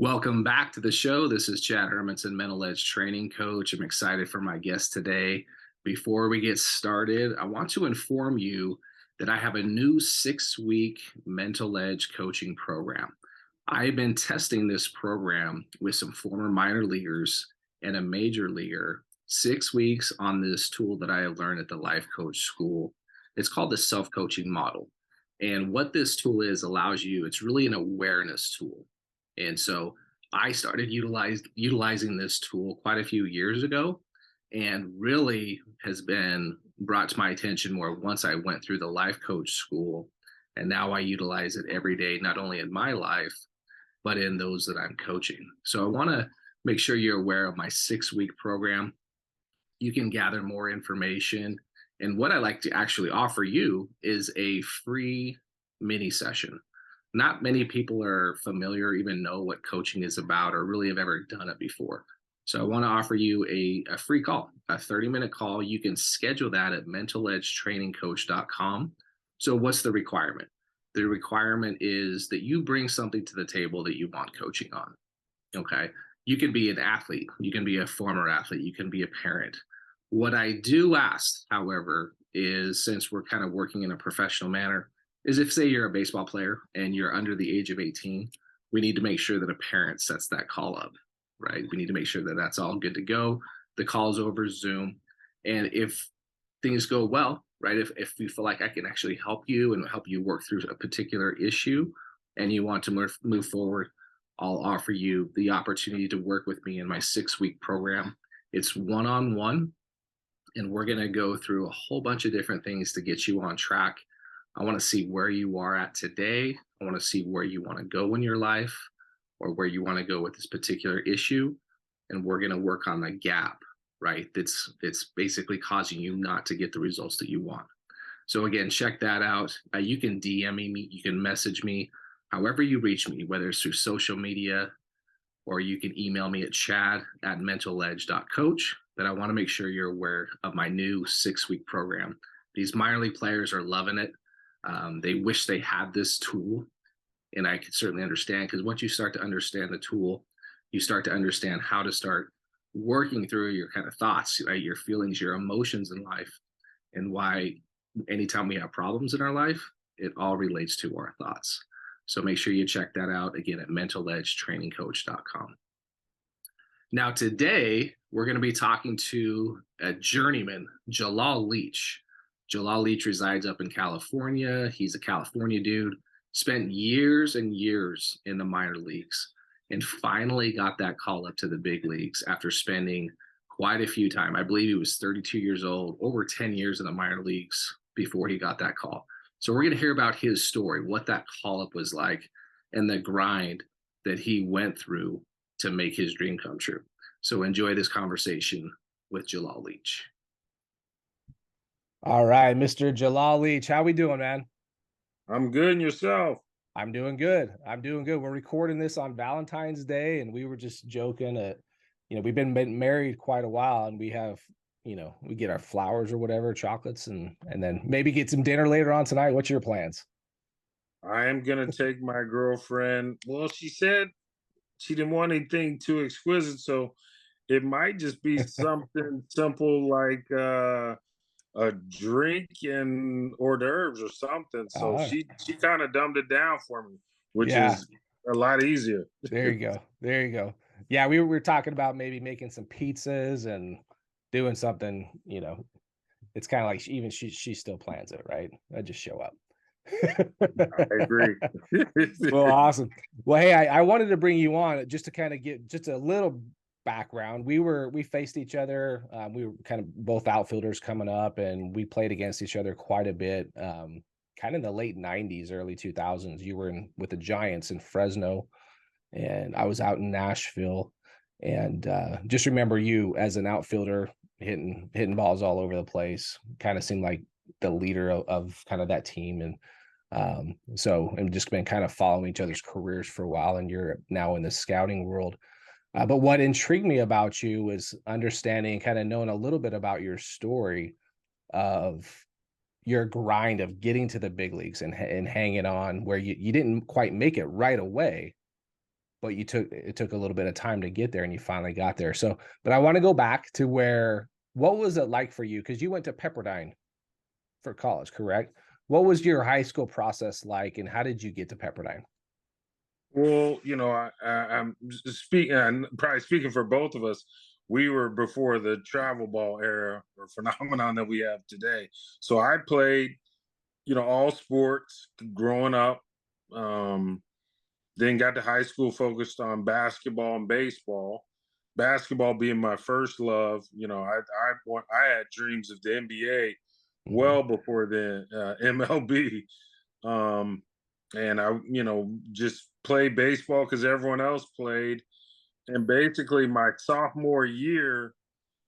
Welcome back to the show. This is Chad Hermansen, Mental Edge Training Coach. I'm excited for my guest today. Before we get started, I want to inform you that I have a new 6-week Mental Edge coaching program. I've been testing this program with some former minor leaguers and a major leaguer, 6 weeks on this tool that I learned at the Life Coach School. It's called the self-coaching model. And what this tool allows you, it's really an awareness tool. And so I started utilizing this tool quite a few years ago, and really has been brought to my attention more once I went through the life coach school. And now I utilize it every day, not only in my life, but in those that I'm coaching. So I want to make sure you're aware of my 6-week program. You can gather more information. And what I like to actually offer you is a free mini session. Not many people are familiar, or even know what coaching is about, or really have ever done it before. So I want to offer you a free call, a 30-minute call. You can schedule that at mentaledgetrainingcoach.com. So what's the requirement? The requirement is that you bring something to the table that you want coaching on. Okay. You can be an athlete. You can be a former athlete. You can be a parent. What I do ask, however, is, since we're kind of working in a professional manner, is if, say, you're a baseball player and you're under the age of 18, we need to make sure that a parent sets that call up, right? We need to make sure that that's all good to go. The call's over Zoom. And if things go well, right, if you feel like I can actually help you and help you work through a particular issue and you want to move forward, I'll offer you the opportunity to work with me in my 6-week program. It's one-on-one, and we're going to go through a whole bunch of different things to get you on track. I want to see where you are at today. I want to see where you want to go in your life, or where you want to go with this particular issue. And we're going to work on the gap, right? That's basically causing you not to get the results that you want. So again, check that out. You can DM me, you can message me, however you reach me, whether it's through social media, or you can email me at chad@mentaledge.coach. But I want to make sure you're aware of my new 6-week program. These minor league players are loving it. They wish they had this tool, and I could certainly understand, because once you start to understand the tool, you start to understand how to start working through your kind of thoughts, right? Your feelings, your emotions in life, and why anytime we have problems in our life, it all relates to our thoughts. So make sure you check that out again at mentaledgetrainingcoach.com. Now, today, we're going to be talking to a journeyman, Jalal Leach. Jalal Leach resides up in California. He's a California dude, spent years and years in the minor leagues, and finally got that call up to the big leagues after spending quite a few time. I believe he was 32 years old, over 10 years in the minor leagues before he got that call. So we're going to hear about his story, what that call up was like, and the grind that he went through to make his dream come true. So enjoy this conversation with Jalal Leach. All right, Mr. Jalal Leach, how we doing, man? I'm good, and yourself? I'm doing good. I'm doing good. We're recording this on Valentine's Day, and we were just joking. We've been married quite a while, and we have, we get our flowers or whatever, chocolates, and then maybe get some dinner later on tonight. What's your plans? I am gonna take my girlfriend. Well, she said she didn't want anything too exquisite, so it might just be something simple like a drink and hors d'oeuvres or something. So Oh, she kind of dumbed it down for me, which yeah. is a lot easier. There you go. There you go. Yeah, we were talking about maybe making some pizzas and doing something. It's kind of like she still plans it, right? I just show up. I agree. Well, awesome. Well, hey, I wanted to bring you on just to kind of get just a little background. We faced each other. We were kind of both outfielders coming up, and we played against each other quite a bit. Kind of in the late '90s, early 2000s. You were with the Giants in Fresno, and I was out in Nashville. And just remember you as an outfielder hitting balls all over the place. Kind of seemed like the leader of kind of that team, and just been kind of following each other's careers for a while, and you're now in the scouting world. But what intrigued me about you was understanding, kind of knowing a little bit about your story of your grind of getting to the big leagues and hanging on, where you didn't quite make it right away, but it took a little bit of time to get there and you finally got there. So, but I want to go back to what was it like for you? Because you went to Pepperdine for college, correct? What was your high school process like, and how did you get to Pepperdine? Well, I'm speaking, and probably speaking for both of us. We were before the travel ball era or phenomenon that we have today. So I played, all sports growing up. Um, then got to high school focused on basketball and baseball. Basketball being my first love. I had dreams of the NBA Mhm. well before the MLB. Um, and I, just played baseball because everyone else played. And basically, my sophomore year,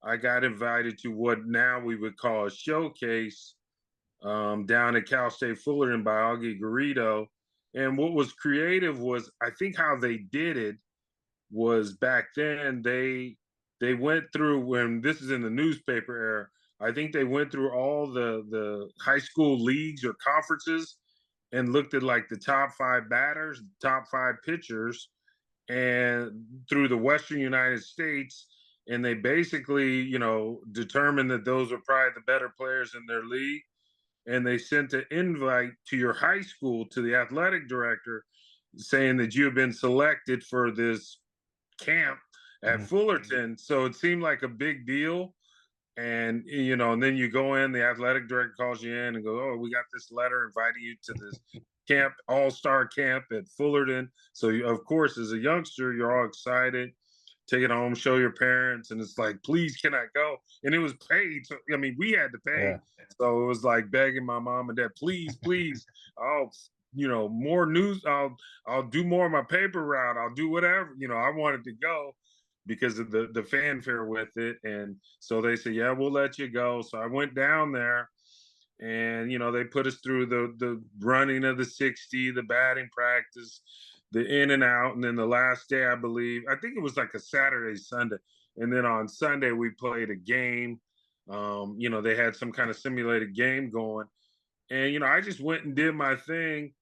I got invited to what now we would call a showcase down at Cal State Fullerton by Augie Garrido. And what was creative was, I think how they did it was back then they went through, when this is in the newspaper era. I think they went through all the high school leagues or conferences and looked at like the top 5 batters, top 5 pitchers, and through the Western United States. And they basically, determined that those were probably the better players in their league. And they sent an invite to your high school to the athletic director saying that you have been selected for this camp at Mhm. Fullerton. So it seemed like a big deal. And then you go in, the athletic director calls you in and goes, "Oh, we got this letter inviting you to this camp, all-star camp at Fullerton." So of course, as a youngster, you're all excited. Take it home, show your parents, and it's like, "Please, can I go?" And it was paid. So I mean, we had to pay. Yeah. So it was like begging my mom and dad, "Please, please, I'll, more news. I'll do more of my paper route. I'll do whatever." I wanted to go because of the fanfare with it. And so they said, "Yeah, we'll let you go." So I went down there, and they put us through the running of the 60, the batting practice, the in and out. And then the last day, I think it was like a Saturday, Sunday. And then on Sunday we played a game. They had some kind of simulated game going. And I just went and did my thing.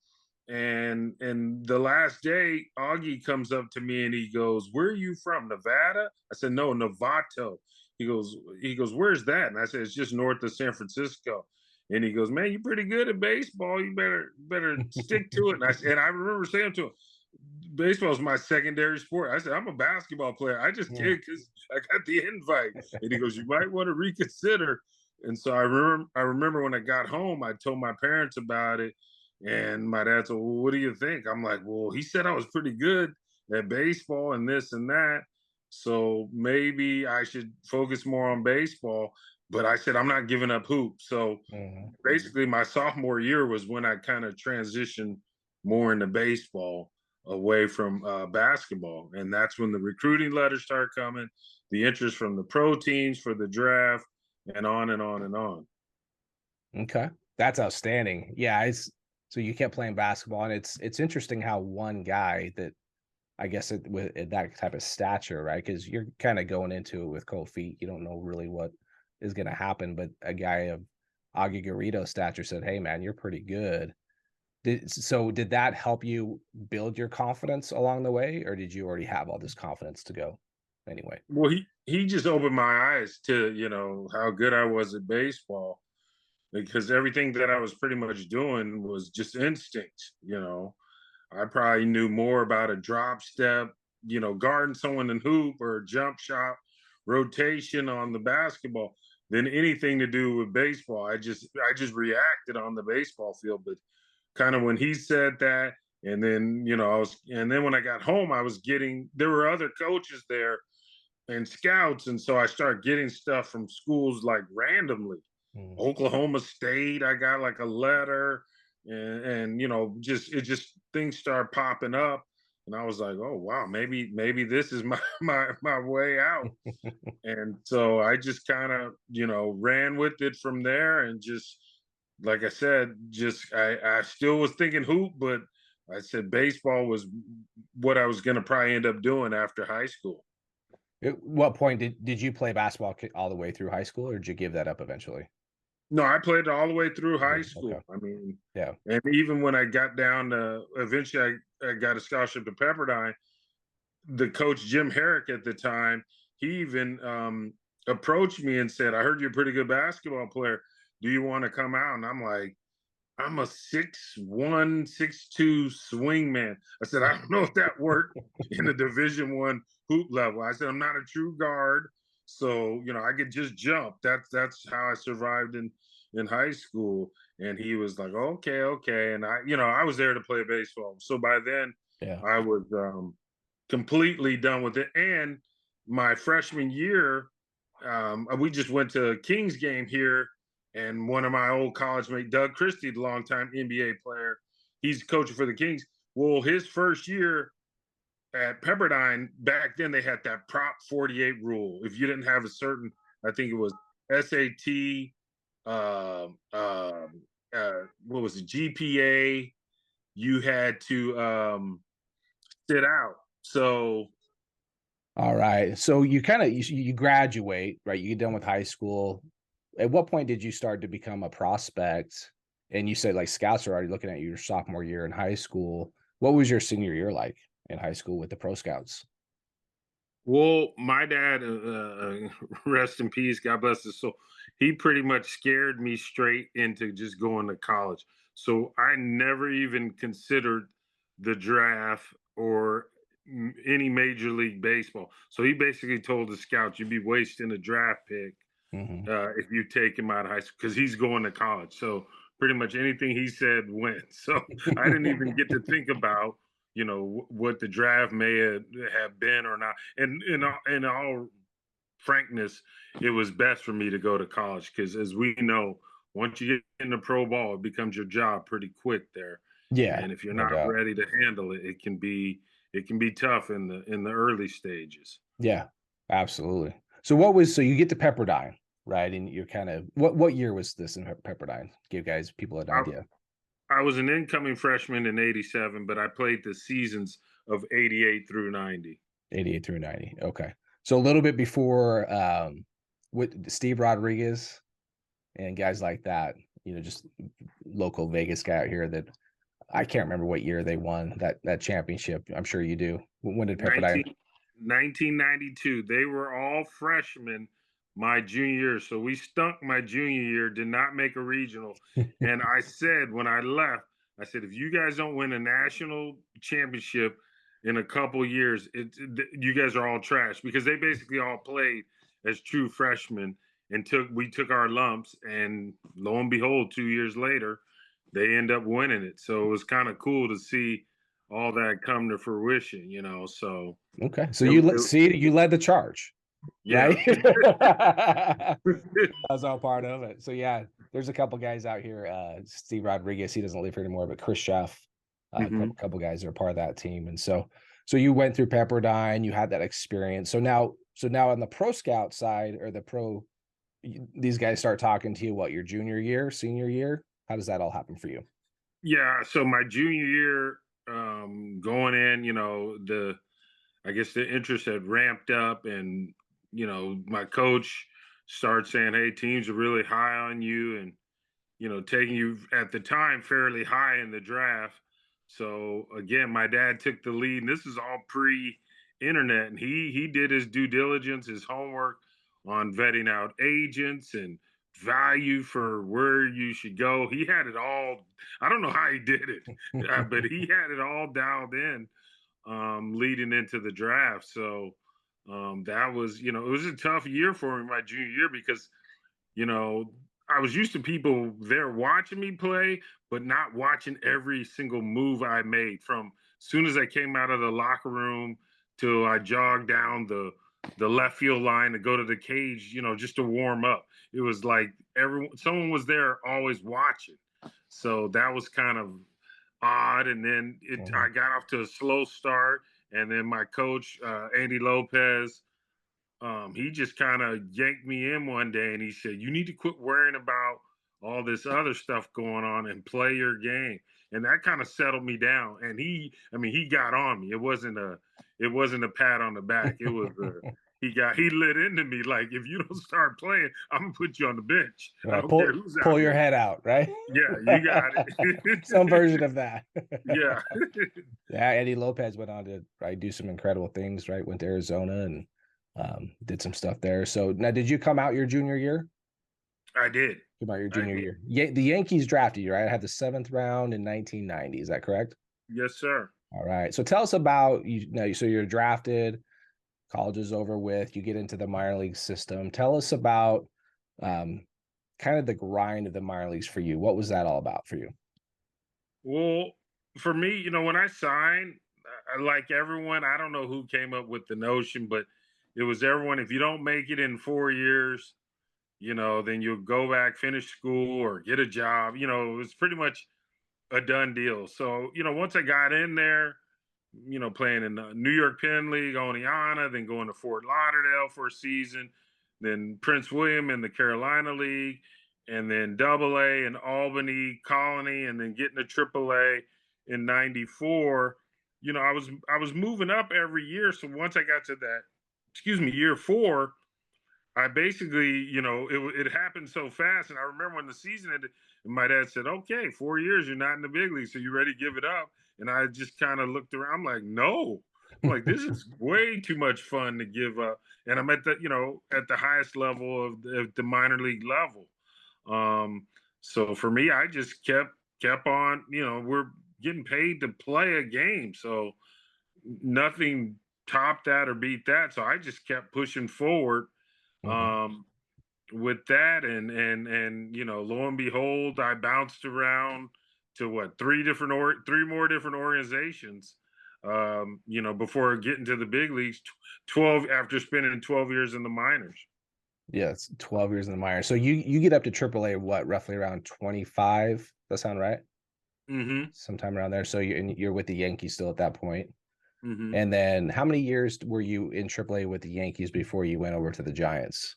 And the last day, Augie comes up to me and he goes, "Where are you from? Nevada?" I said, "No, Novato." He goes, "Where's that?" And I said, "It's just north of San Francisco." And he goes, "Man, you're pretty good at baseball. You better stick to it." And I remember saying to him, "Baseball is my secondary sport." I said, "I'm a basketball player. I just Mm. did because I got the invite." And he goes, "You might want to reconsider." And so I remember when I got home, I told my parents about it. And my dad said, "Well, what do you think?" I'm like, "Well, he said I was pretty good at baseball and this and that. So maybe I should focus more on baseball." But I said, "I'm not giving up hoops." So Mhm. basically, my sophomore year was when I kind of transitioned more into baseball away from basketball. And that's when the recruiting letters start coming, the interest from the pro teams for the draft, and on and on and on. Okay. That's outstanding. Yeah, so you kept playing basketball, and it's interesting how one guy that I guess with at that type of stature, right? Because you're kind of going into it with cold feet. You don't know really what is going to happen, but a guy of Augie Garrido's stature said, "Hey, man, you're pretty good." Did that help you build your confidence along the way, or did you already have all this confidence to go anyway? Well, he just opened my eyes to, how good I was at baseball, because everything that I was pretty much doing was just instinct. I probably knew more about a drop step, guarding someone in hoop or a jump shot rotation on the basketball than anything to do with baseball. I just reacted on the baseball field. But kind of when he said that, and then and then when I got home, there were other coaches there and scouts. And so I started getting stuff from schools like randomly. Mm. Oklahoma State, I got like a letter, and just things start popping up. And I was like, "Oh wow, maybe this is my my way out." And so I just kind of, ran with it from there. And just like I said, just I still was thinking hoop, but I said baseball was what I was going to probably end up doing after high school. At what point did you play basketball all the way through high school, or did you give that up eventually? No, I played all the way through high Okay. school. I mean, Yeah. and even when I got down to eventually, I got a scholarship to Pepperdine. the coach Jim Herrick at the time, he even approached me and said, "I heard you're a pretty good basketball player. Do you want to come out?" And I'm like, "I'm a 6'1", 6'2" swing man." I said, "I don't know if that worked in the Division I hoop level." I said, "I'm not a true guard, so I could just jump." That's how I survived in high school. And he was like, "Okay, okay." And I was there to play baseball. So by then, Yeah. I was completely done with it. And my freshman year, we just went to a Kings game here, and one of my old college mate, Doug Christie, the longtime NBA player, he's coaching for the Kings. Well, his first year at Pepperdine, back then they had that Prop 48 rule. If you didn't have a certain, I think it was SAT, uh, uh, what was it, GPA, you had to sit out. So All right. So you graduate, right? You get done with high school. At what point did you start to become a prospect? And you said like scouts are already looking at you your sophomore year in high school. What was your senior year like in high school with the pro scouts? Well, my dad, rest in peace, God bless his soul. He pretty much scared me straight into just going to college. So I never even considered the draft or any major league baseball. So he basically told the scouts, "You'd be wasting a draft pick Hmm. if you take him out of high school because he's going to college." So pretty much anything he said went. So I didn't even get to think about what the draft may have been or not. And in all frankness, it was best for me to go to college because, as we know, once you get into pro ball, it becomes your job pretty quick there. Yeah, And if you're no not doubt. ready to handle it, it can be tough in the early stages. Yeah, absolutely. So you get to Pepperdine, right? And you're kind of what year was this in Pepperdine? Give guys people an I, idea. I was an incoming freshman in '87, but I played the seasons of '88 through '90. 88 through 90. Okay. So a little bit before with Steve Rodriguez and guys like that, just local Vegas guy out here that I can't remember what year they won that championship. I'm sure you do. When did Pepperdine? 1992. They were all freshmen my junior year. So we stunk my junior year, did not make a regional. And I said when I left, I said, if you guys don't win a national championship in a couple years, you guys are all trash because they basically all played as true freshmen and we took our lumps. And lo and behold, 2 years later, they end up winning it. So it was kind of cool to see all that come to fruition. So Okay. So it, you it see you led the charge, yeah. right? That was all part of it. So yeah, there's a couple guys out here. Steve Rodriguez, he doesn't live here anymore, but Chris Sheff, a hmm couple guys that are part of that team. And so you went through Pepperdine, you had that experience. So now on the pro scout side or these guys start talking to you what, your junior year, senior year? How does that all happen for you? Yeah, so my junior year, going in, the I guess the interest had ramped up, and my coach started saying, "Hey, teams are really high on you," and taking you at the time fairly high in the draft. So again, my dad took the lead, and this is all pre-internet, and he did his due diligence, his homework on vetting out agents and value for where you should go. He had it all. I don't know how he did it, but he had it all dialed in leading into the draft. So that was, it was a tough year for me my junior year because you know, I was used to people there watching me play, but not watching every single move I made from soon as I came out of the locker room till I jogged down the left field line to go to the cage, just to warm up. It was like someone was there always watching. So that was kind of odd. And then I Mhm. got off to a slow start. And then my coach, Andy Lopez, he just kind of yanked me in one day and he said, "You need to quit worrying about all this other stuff going on and play your game." And that kind of settled me down. And I mean, he got on me. It wasn't a pat on the back. he lit into me like, if you don't start playing, I'm gonna put you on the bench. I Right. don't care who's out Pull your there. head out, right? Yeah, you got Some it. version of that. Yeah. Yeah, Eddie Lopez went on to do some incredible things, right? Went to Arizona and did some stuff there. So now, did you come out your junior year? I did. Come out your I junior did. year. Yeah, the Yankees drafted you, right? I had the 7th round in 1990. Is that correct? Yes, sir. All right. So tell us about you. Now, so you're drafted. College is over with. You get into the minor league system. Tell us about um, kind of the grind of the minor leagues for you. What was that all about for you? Well, for me, when I signed, like everyone, I don't know who came up with the notion, but it was everyone. If you don't make it in 4 years, then you'll go back, finish school, or get a job. It was pretty much a done deal. So, once I got in there, playing in the New York Penn League, Oneonta, then going to Fort Lauderdale for a season, then Prince William in the Carolina League, and then Double A in Albany Colony, and then getting to Triple A in '94. I was moving up every year. So once I got to that, excuse me, year 4, I basically, it happened so fast. And I remember when the season ended, and my dad said, "Okay, 4 years, you're not in the big league, so you ready to give it up?" And I just kind of looked around. I'm like, "No." I'm like, "This is way too much fun to give up." And I'm at the highest level of the minor league level. Um, so for me, I just kept on. We're getting paid to play a game, so nothing topped that or beat that. So I just kept pushing forward. Mhm. Um, with that, and lo and behold, I bounced around to what, three more different organizations, before getting to the big leagues, 12 after spending 12 years in the minors. Yeah, it's 12 years in the minor. So you get up to AAA, what, roughly around 25? That sound right? Mm-hmm. Sometime around there. So you're with the Yankees still at that point. Mm-hmm. And then how many years were you in AAA with the Yankees before you went over to the Giants?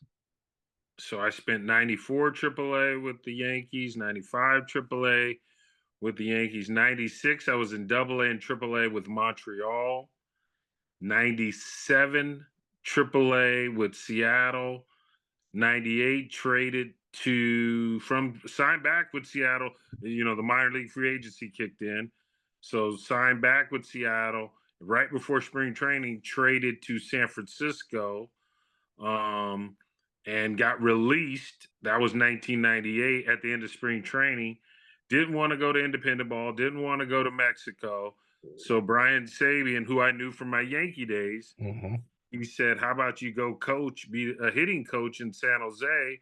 So I spent 94 AAA with the Yankees, 95 AAA with the Yankees, 96 I was in Double A and AAA with Montreal, 97 AAA with Seattle, 98 traded to from signed back with Seattle. The minor league free agency kicked in. So signed back with Seattle right before spring training, traded to San Francisco, um, and got released. That was 1998 at the end of spring training. Didn't want to go to independent ball, didn't want to go to Mexico. So Brian Sabian, who I knew from my Yankee days, Mm-hmm. he said, "How about you go coach, be a hitting coach in San Jose,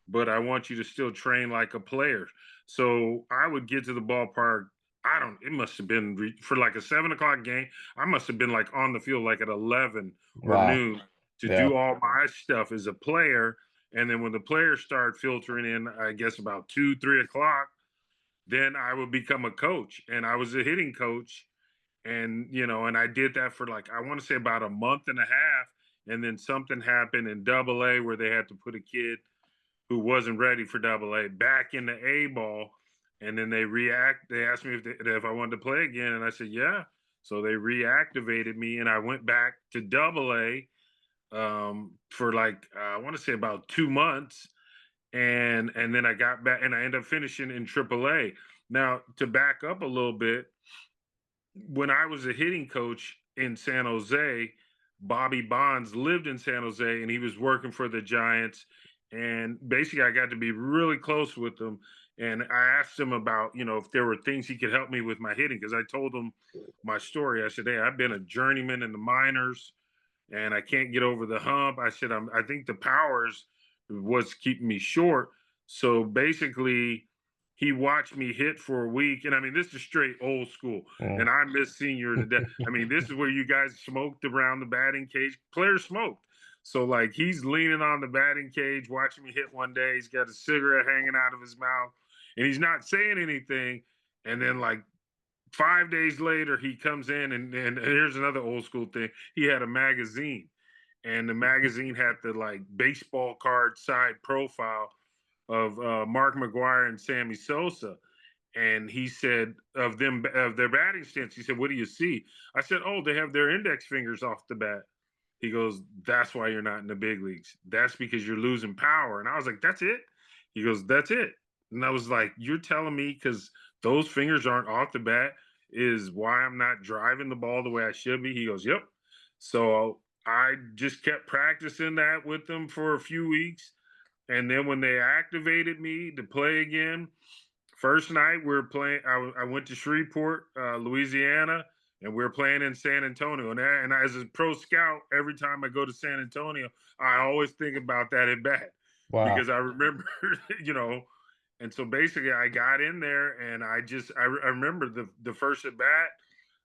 but I want you to still train like a player." So I would get to the ballpark. It must have been for like a 7 o'clock game. I must have been like on the field like at 11 or Wow. noon to Yeah. do all my stuff as a player. And then when the players start filtering in, I guess about 2, 3 o'clock, then I would become a coach. And I was a hitting coach, and I did that for like, I want to say about a month and a half. And then something happened in Double A where they had to put a kid who wasn't ready for Double A back in the A ball. And then they asked me if I wanted to play again, and I said yeah. So they reactivated me, and I went back to Double A, for like, I want to say about 2 months, and then I got back, and I ended up finishing in Triple A. Now, to back up a little bit, when I was a hitting coach in San Jose, Bobby Bonds lived in San Jose, and he was working for the Giants. And basically, I got to be really close with him. And I asked him about, if there were things he could help me with my hitting, because I told him my story. I said, "Hey, I've been a journeyman in the minors, and I can't get over the hump." I said, I think the powers was keeping me short. So basically, he watched me hit for a week. And I mean, this is straight old school. Mm. And I miss senior to death. I mean, this is where you guys smoked around the batting cage. Players smoked. So, like, he's leaning on the batting cage, watching me hit one day. He's got a cigarette hanging out of his mouth, and he's not saying anything. And then, like, 5 days later, he comes in, and here's another old school thing. He had a magazine, and the magazine had the like baseball card side profile of Mark McGuire and Sammy Sosa. And he said of their batting stance, he said, "What do you see?" I said, "Oh, they have their index fingers off the bat." He goes, "That's why you're not in the big leagues. That's because you're losing power." And I was like, "That's it?" He goes, "That's it." And I was like, "You're telling me because those fingers aren't off the bat is why I'm not driving the ball the way I should be?" He goes, "Yep." So I just kept practicing that with them for a few weeks. And then when they activated me to play again, first night we were playing. I went to Shreveport, Louisiana, and we were playing in San Antonio. And as a pro scout, every time I go to San Antonio, I always think about that at bat Wow. because I remember, you know. And so basically, I got in there, and I remember the first at bat.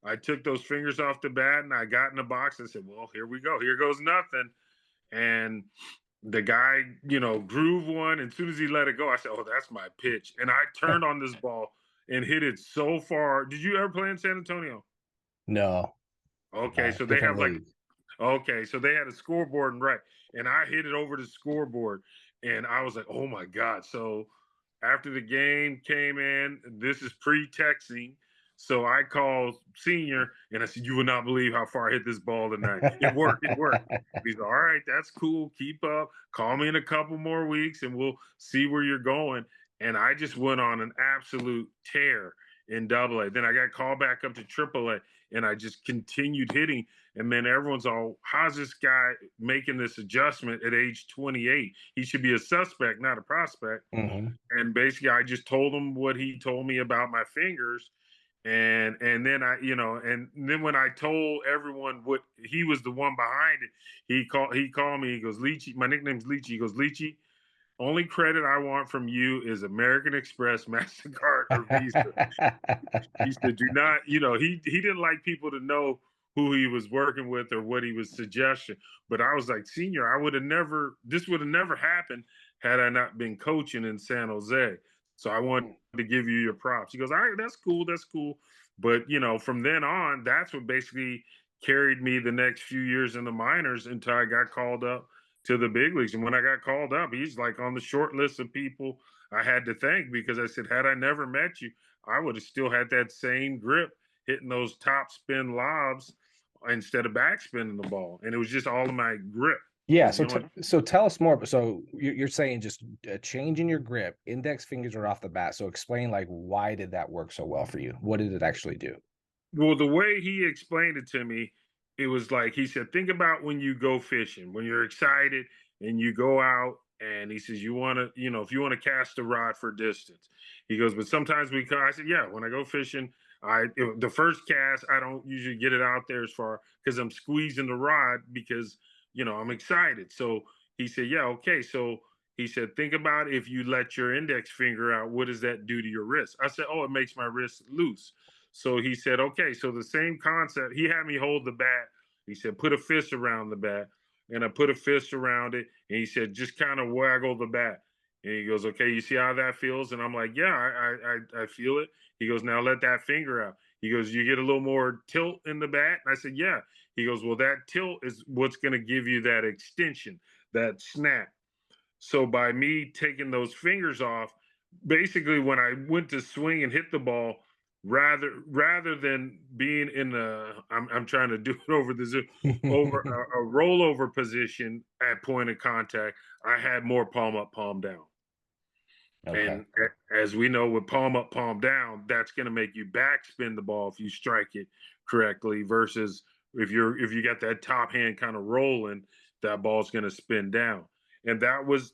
I took those fingers off the bat, and I got in the box and said, "Well, here we go. Here goes nothing." And the guy, groove one. And as soon as he let it go, I said, "Oh, that's my pitch." And I turned on this ball and hit it so far. Did you ever play in San Antonio? No, Okay, so they different have like, league. okay, so they had a scoreboard and right, and I hit it over the scoreboard, and I was like, "Oh my god!" So after the game came in, this is pre-texting, so I called Senior and I said, "You would not believe how far I hit this ball tonight. It worked. It worked." He's all right. That's cool. Keep up. Call me in a couple more weeks, and we'll see where you're going. And I just went on an absolute tear in Double A. Then I got called back up to Triple A, and I just continued hitting. And then everyone's all, "How's this guy making this adjustment at age 28? He should be a suspect, not a prospect." Mhm. And basically, I just told him what he told me about my fingers. And then and then when I told everyone what he was the one behind it, he called me. He goes, "Leachy," my nickname's Leachy. He goes, "Leachy, only credit I want from you is American Express, MasterCard, or Visa." He said, "Do not," he didn't like people to know who he was working with or what he was suggesting. But I was like, "Senior, this would have never happened had I not been coaching in San Jose. So I wanted to give you your props." He goes, "All right, that's cool, that's cool." But from then on, that's what basically carried me the next few years in the minors until I got called up to the big leagues. And when I got called up, he's like on the short list of people I had to thank, because I said, had I never met you, I would have still had that same grip hitting those top spin lobs instead of back spinning the ball. And it was just all of my grip Yeah, and so knowing. so tell us more. So you're saying just a change in your grip, index fingers are off the bat. So explain, like, why did that work so well for you? What did it actually do? Well, the way he explained it to me, it was like he said, "Think about when you go fishing, when you're excited and you go out." And he says, "You want to, if you want to cast a rod for distance." He goes, "But sometimes I said, "Yeah, when I go fishing, the first cast, I don't usually get it out there as far because I'm squeezing the rod because, I'm excited." So he said, "Yeah, okay." So he said, "Think about if you let your index finger out, what does that do to your wrist?" I said, "Oh, it makes my wrist loose." So he said, "Okay." So the same concept, he had me hold the bat. He said, "Put a fist around the bat." And I put a fist around it. And he said, "Just kind of waggle the bat." And he goes, "Okay, you see how that feels?" And I'm like, "Yeah, I feel it." He goes, "Now let that finger out." He goes, "You get a little more tilt in the bat?" And I said, "Yeah." He goes, "Well, that tilt is what's going to give you that extension, that snap." So by me taking those fingers off, basically when I went to swing and hit the ball, rather than being in I'm trying to do it over the zoom, over a rollover position at point of contact, I had more palm up, palm down. Okay. And as we know, with palm up, palm down, that's going to make you backspin the ball if you strike it correctly. Versus if you got that top hand kind of rolling, that ball's going to spin down. And that was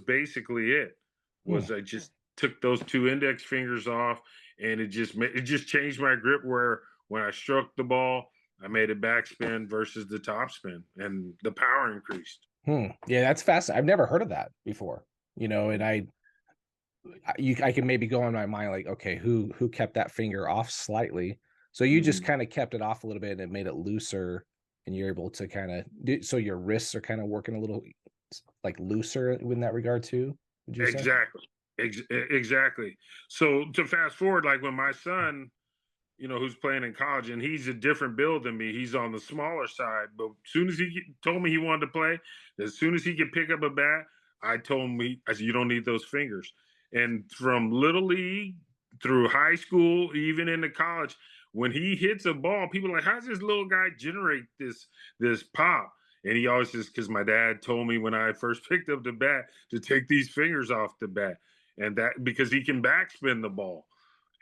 basically it. Hmm. Was I just took those two index fingers off, and it just changed my grip. Where when I struck the ball, I made it backspin versus the top spin, and the power increased. Hmm. Yeah, that's fascinating. I've never heard of that before. And I can maybe go in my mind like, okay, who kept that finger off slightly? So you just Mhm. kind of kept it off a little bit and it made it looser, and you're able to kind of do. So your wrists are kind of working a little like looser in that regard too. Would you say? Exactly. Exactly. So to fast forward, like when my son, who's playing in college, and he's a different build than me. He's on the smaller side, but as soon as he told me he wanted to play, as soon as he could pick up a bat, I said, "You don't need those fingers." And from little league through high school, even into college, when he hits a ball, people are like, "How's this little guy generate this pop?" And he always says, because my dad told me when I first picked up the bat to take these fingers off the bat, and that because he can backspin the ball,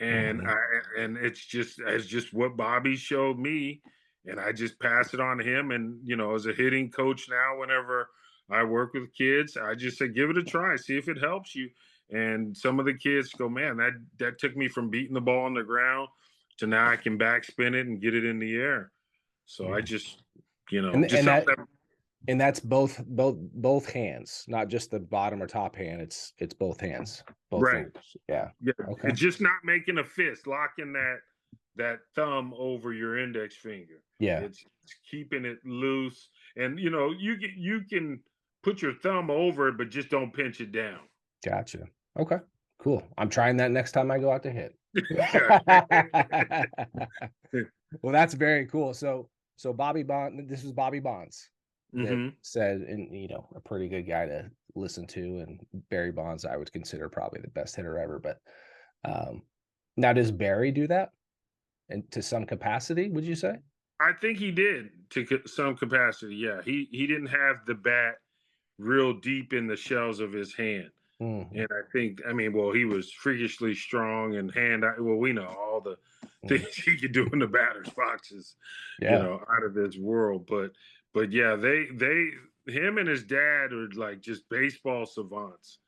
and Mhm. it's just what Bobby showed me, and I just pass it on to him. And as a hitting coach now, whenever I work with kids, I just say, give it a try, see if it helps you. And some of the kids go, man, that took me from beating the ball on the ground to now I can backspin it and get it in the air. So I Yeah. just, And just and something that that. and that's both hands, not just the bottom or top hand. It's both hands, both Right. fingers. Yeah. Yeah. Okay. It's just not making a fist, locking that thumb over your index finger. Yeah. It's keeping it loose. And you can put your thumb over it, but just don't pinch it down. Gotcha. Okay. Cool. I'm trying that next time I go out to hit. Well, that's very cool. So Bobby Bond, this was Bobby Bonds that Hmm. said, and a pretty good guy to listen to. And Barry Bonds, I would consider probably the best hitter ever. But um, now, does Barry do that? And to some capacity, would you say? I think he did to some capacity. Yeah, he didn't have the bat real deep in the shells of his hand. Mhm, And I think, I mean, well, he was freakishly strong and well, we know all the mhm. things he could do in the batter's boxes, Yeah. out of this world. But yeah, him and his dad are like just baseball savants,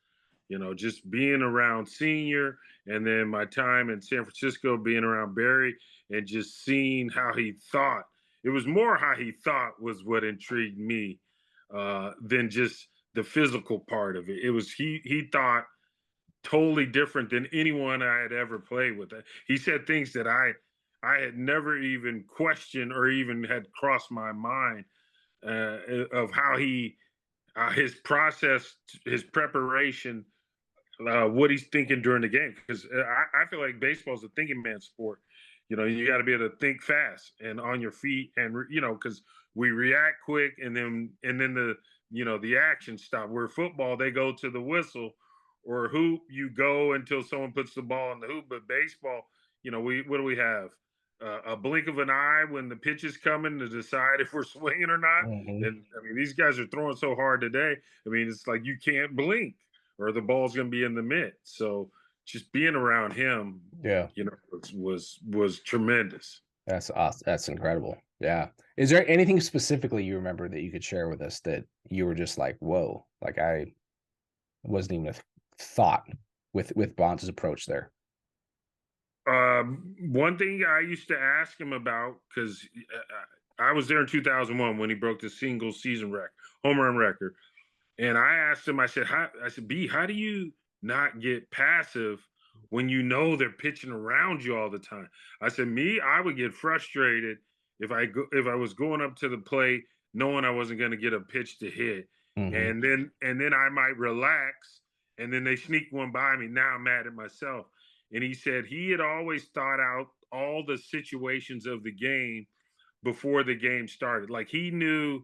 just being around Senior, and then my time in San Francisco being around Barry and just seeing how he thought. It was more how he thought was what intrigued me, than just the physical part of it. It was he thought totally different than anyone I had ever played with. He said things that I had never even questioned or even had crossed my mind, of how his process, his preparation, what he's thinking during the game. Because I feel like baseball is a thinking man sport. You got to be able to think fast and on your feet, and because we react quick, and then the action stop. Where football, they go to the whistle, or hoop, you go until someone puts the ball in the hoop. But baseball, we what do we have? A blink of an eye when the pitch is coming to decide if we're swinging or not. Mhm. And I mean, these guys are throwing so hard today. I mean, it's like you can't blink or the ball's going to be in the mitt. So just being around him, Yeah. was tremendous. That's awesome. That's incredible. Yeah. Is there anything specifically you remember that you could share with us that you were just like, whoa, like I wasn't even a thought with Bonds' approach there? One thing I used to ask him about, because I was there in 2001 when he broke the single season record, home run record. And I asked him, I said, B, how do you not get passive when you know they're pitching around you all the time? I said, me, I would get frustrated if I was going up to the plate knowing I wasn't going to get a pitch to hit. Mhm. And then I might relax, and then they sneak one by me. Now I'm mad at myself. And he said he had always thought out all the situations of the game before the game started. Like he knew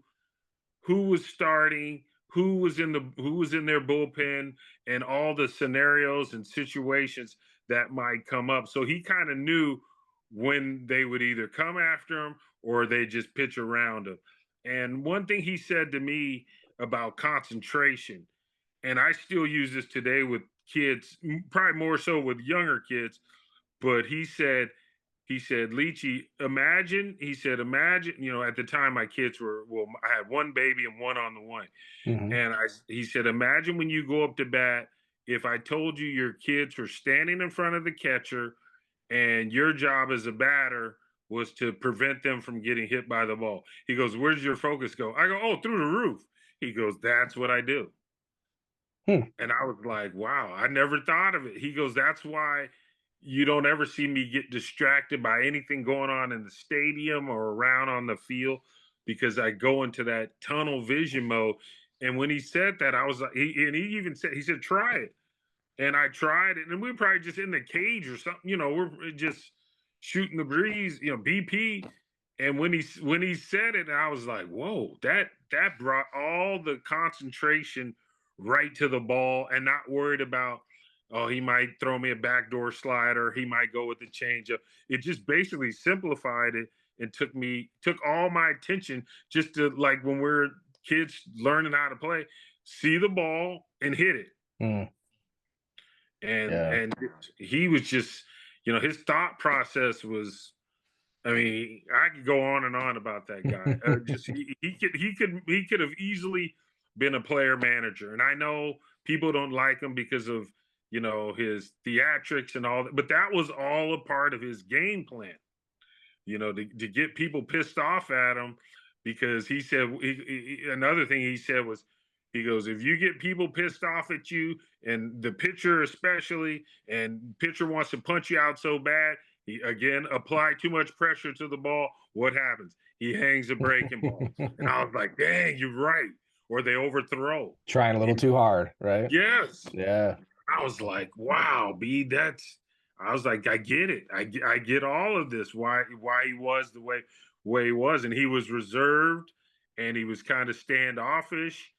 who was starting, who was in their bullpen, and all the scenarios and situations that might come up. So he kind of knew when they would either come after him or they just pitch around him. And one thing he said to me about concentration, and I still use this today with kids, probably more so with younger kids, but he said, Leachy, imagine, at the time my kids well, I had one baby and one on the way. Mhm. And he said, imagine when you go up to bat, if I told you your kids were standing in front of the catcher and your job as a batter was to prevent them from getting hit by the ball. He goes, where's your focus go? I go, oh, through the roof. He goes, that's what I do. Hmm. And I was like, wow, I never thought of it. He goes, that's why you don't ever see me get distracted by anything going on in the stadium or around on the field, because I go into that tunnel vision mode. And when he said that, I was like, and he even said, he said, try it. And I tried it, and we were probably just in the cage or something, we're just shooting the breeze, BP. And when he said it, I was like, whoa, that brought all the concentration right to the ball, and not worried about Oh, he might throw me a backdoor slider. He might go with the changeup. It just basically simplified it and took all my attention just to, like, when we're kids learning how to play, see the ball and hit it. Mm, yeah. And he was just, his thought process was, I mean, I could go on and on about that guy. Just he could have easily been a player manager, and I know people don't like him because of his theatrics and all that, but that was all a part of his game plan. To get people pissed off at him, because he said another thing he said was, he goes, if you get people pissed off at you, and the pitcher especially, and pitcher wants to punch you out so bad, he again apply too much pressure to the ball. What happens? He hangs a breaking ball, and I was like, dang, you're right. Or they overthrow. Trying a little too hard, right? Yes, Yeah. I was like, wow, B, that's. I was like, I get it. I get all of this. Why he was the way he was, and he was reserved, and he was kind of standoffish,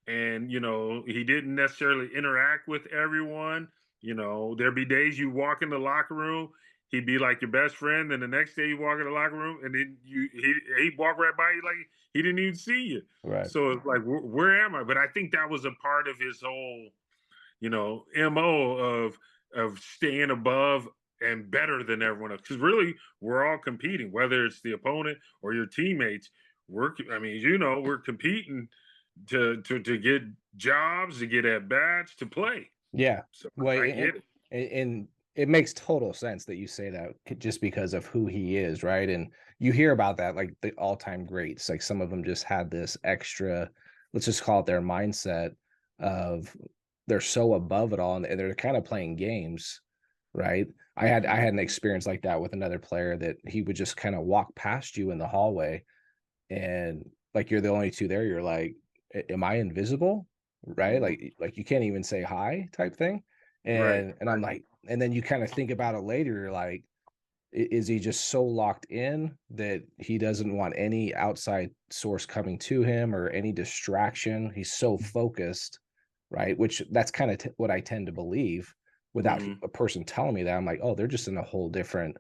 and he didn't necessarily interact with everyone. There'd be days you walk in the locker room, he'd be like your best friend, then the next day you walk in the locker room, and then he'd walk right by you like he didn't even see you. Right. So it's like, where am I? But I think that was a part of his whole MO of staying above and better than everyone else. Because really, we're all competing, whether it's the opponent or your teammates. We're competing to get jobs, to get at bats, to play. Yeah. So Well, I get it. and it makes total sense that you say that, just because of who he is, right? And you hear about that, like the all-time greats, like some of them just had this extra, let's just call it their mindset of they're so above it all, and they're kind of playing games, right? I had an experience like that with another player, that he would just kind of walk past you in the hallway, and like you're the only two there, you're like, am I invisible? Right? Like you can't even say hi type thing. Right. And I'm like, and then you kind of think about it later, you're like, is he just so locked in that he doesn't want any outside source coming to him or any distraction? He's so focused, right? Which that's kind of what I tend to believe without Mhm. a person telling me that. I'm like, oh, they're just in a whole different,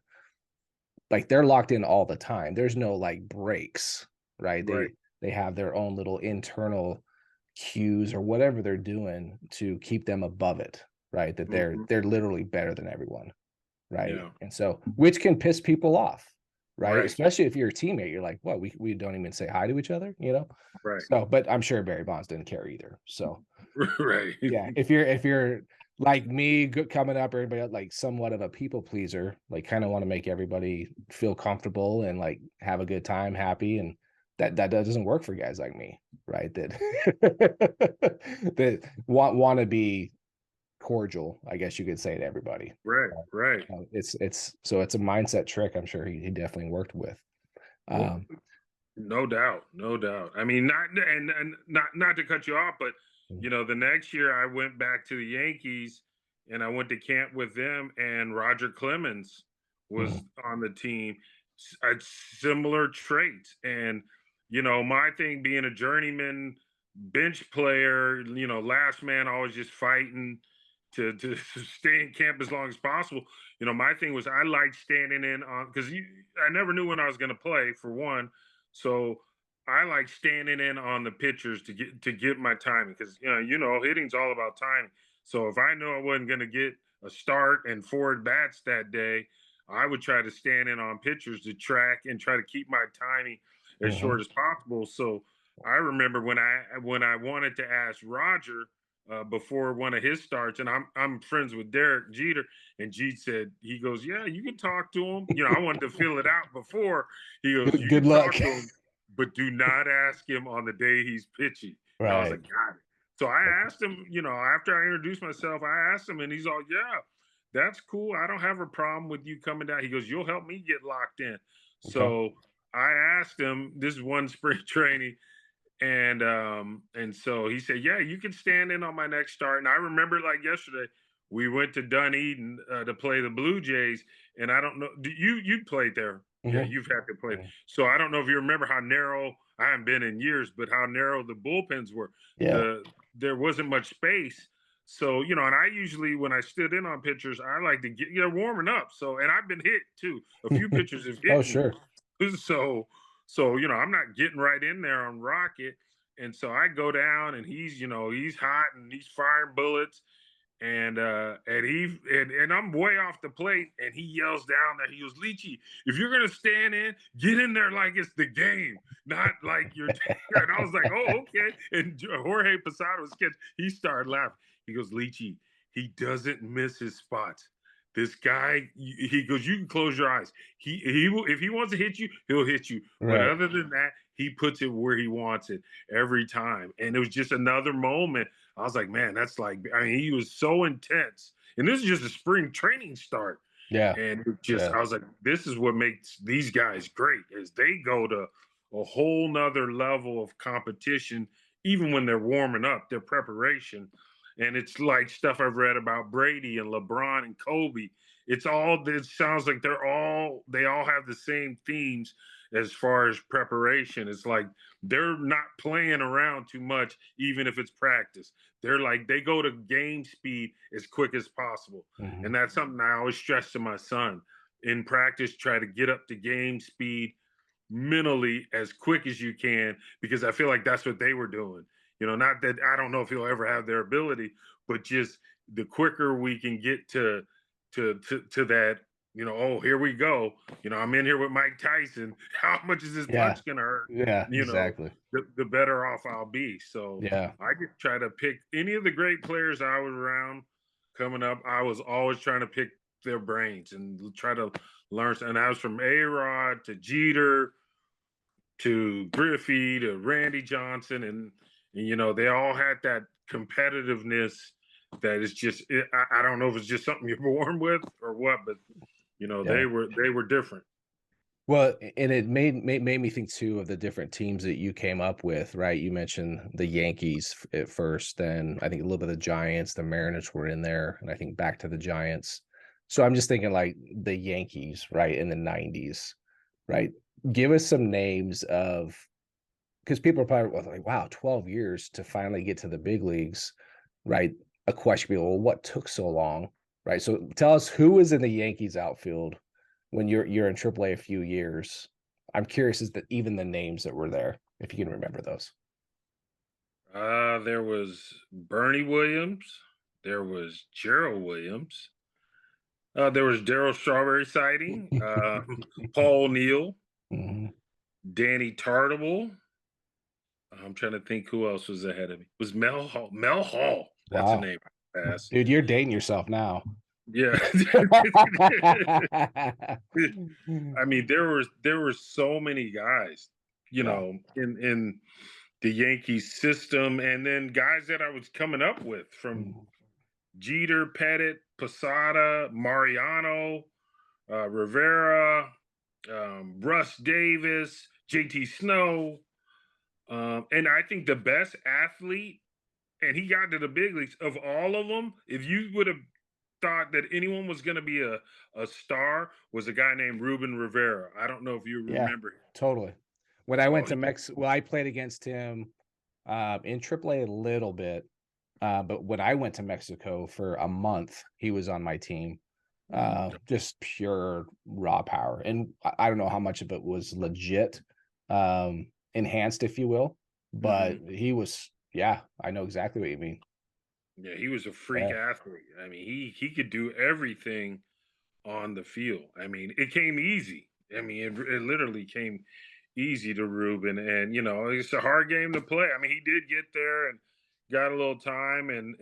like they're locked in all the time. There's no like breaks, right? Right. They have their own little internal cues or whatever they're doing to keep them above it, right? That Mhm. they're literally better than everyone, right? Yeah. And so, which can piss people off, right? Right. Especially if you're a teammate, you're like, what, we don't even say hi to each other, you know? Right. So, but I'm sure Barry Bonds didn't care either. So Right. yeah, if you're like me, coming up, everybody else, like somewhat of a people pleaser, like kind of want to make everybody feel comfortable and like have a good time, happy, and that doesn't work for guys like me, right? That that want to be cordial, I guess you could say, to everybody. Right. Right. It's a mindset trick. I'm sure he definitely worked with. Well, Um, no doubt, no doubt. I mean, not to cut you off, but the next year I went back to the Yankees, and I went to camp with them, and Roger Clemens was mhm, on the team. Similar traits, and my thing being a journeyman bench player, last man, always just fighting to stay in camp as long as possible. My thing was, I liked standing in on, because I never knew when I was going to play, for one. So I like standing in on the pitchers to get my timing, because hitting's all about timing. So if I know I wasn't going to get a start and four at bats that day, I would try to stand in on pitchers to track and try to keep my timing as mhm. short as possible. So I remember when I wanted to ask Roger, before one of his starts, and I'm friends with Derek Jeter, and Jeet said, he goes, yeah, you can talk to him. I wanted to feel it out before. He goes, you Good can luck. talk to him, but do not ask him on the day he's pitching. And I was Right. like, got it. So I asked him, after I introduced myself, I asked him, and he's all, yeah, that's cool. I don't have a problem with you coming down. He goes, you'll help me get locked in. Okay. So I asked him, this is one spring training, and so he said, yeah, you can stand in on my next start. And I remember, like yesterday, we went to Dunedin, to play the Blue Jays, and I don't know, you played there? Yeah, Mhm. you've had to play. Mhm. So I don't know if you remember how narrow, I haven't been in years, but how narrow the bullpens were. Yeah. There wasn't much space. So, you know, and I usually, when I stood in on pitchers, I like to get, warming up. So, and I've been hit too. A few pitchers have Oh, hit me. sure. So, you know, I'm not getting right in there on Rocket. And so I go down and he's, he's hot and he's firing bullets. And I'm way off the plate, and he yells down there. He goes, Leachy, if you're gonna stand in, get in there like it's the game, not like you're. And I was like, oh, okay. And Jorge Posada's catch, he started laughing. He goes, Leachy, he doesn't miss his spots. This guy, he goes, you can close your eyes. He will, if he wants to hit you, he'll hit you. But Right. other than that, he puts it where he wants it every time. And it was just another moment. I was like, man, that's like, I mean, he was so intense. And this is just a spring training start. Yeah. And it just, Yeah. I was like, this is what makes these guys great, is they go to a whole nother level of competition, even when they're warming up, their preparation. And it's like stuff I've read about Brady and LeBron and Kobe. It sounds like they all have the same themes as far as preparation. It's like they're not playing around too much, even if it's practice. They're like, they go to game speed as quick as possible. Mhm. And that's something I always stress to my son. In practice, try to get up to game speed mentally as quick as you can, because I feel like that's what they were doing. You know, not that I don't know if he'll ever have their ability, but just the quicker we can get to that, oh, here we go. I'm in here with Mike Tyson. How much is this Yeah. punch gonna hurt? Yeah, You know, exactly. the better off I'll be. So Yeah. I just try to pick any of the great players I was around coming up. I was always trying to pick their brains and try to learn. And I was from A-Rod to Jeter to Griffey to Randy Johnson, and they all had that competitiveness that is just, I don't know if it's just something you're born with or what, but Yeah. they were different. Well, and it made me think too of the different teams that you came up with, right? You mentioned the Yankees at first, then I think a little bit of the Giants, the Mariners were in there, and I think back to the Giants. So I'm just thinking like the Yankees, right, in the 90s, right? Give us some names of, because people are probably like, wow, 12 years to finally get to the big leagues, right? A question, well, what took so long, right? So tell us who was in the Yankees outfield when you're in AAA a few years. I'm curious as to even the names that were there, if you can remember those. There was Bernie Williams, there was Gerald Williams, there was Daryl Strawberry sighting, Paul Neal, Mhm. Danny Tartable. I'm trying to think who else was ahead of me. It was Mel Hall. Mel Hall. That's a Wow. name. Pass. Dude, you're dating yourself now. Yeah. I mean, there were so many guys, Yeah. in the Yankees system, and then guys that I was coming up with, from Mhm. Jeter, Pettit, Posada, Mariano, Rivera, Russ Davis, JT Snow. And I think the best athlete, and he got to the big leagues, of all of them, if you would have thought that anyone was going to be a star, was a guy named Ruben Rivera. I don't know if you Yeah, remember him. totally. When I went Oh, to Mexico, well, I played against him in AAA a little bit. But when I went to Mexico for a month, he was on my team. Just pure raw power. And I don't know how much of it was legit, enhanced, if you will, but mhm. he was, yeah, I know exactly what you mean. Yeah, he was a freak Yeah. athlete. I mean, he could do everything on the field. I mean, it came easy. I mean, it literally came easy to Ruben, and it's a hard game to play. I mean, he did get there and got a little time, and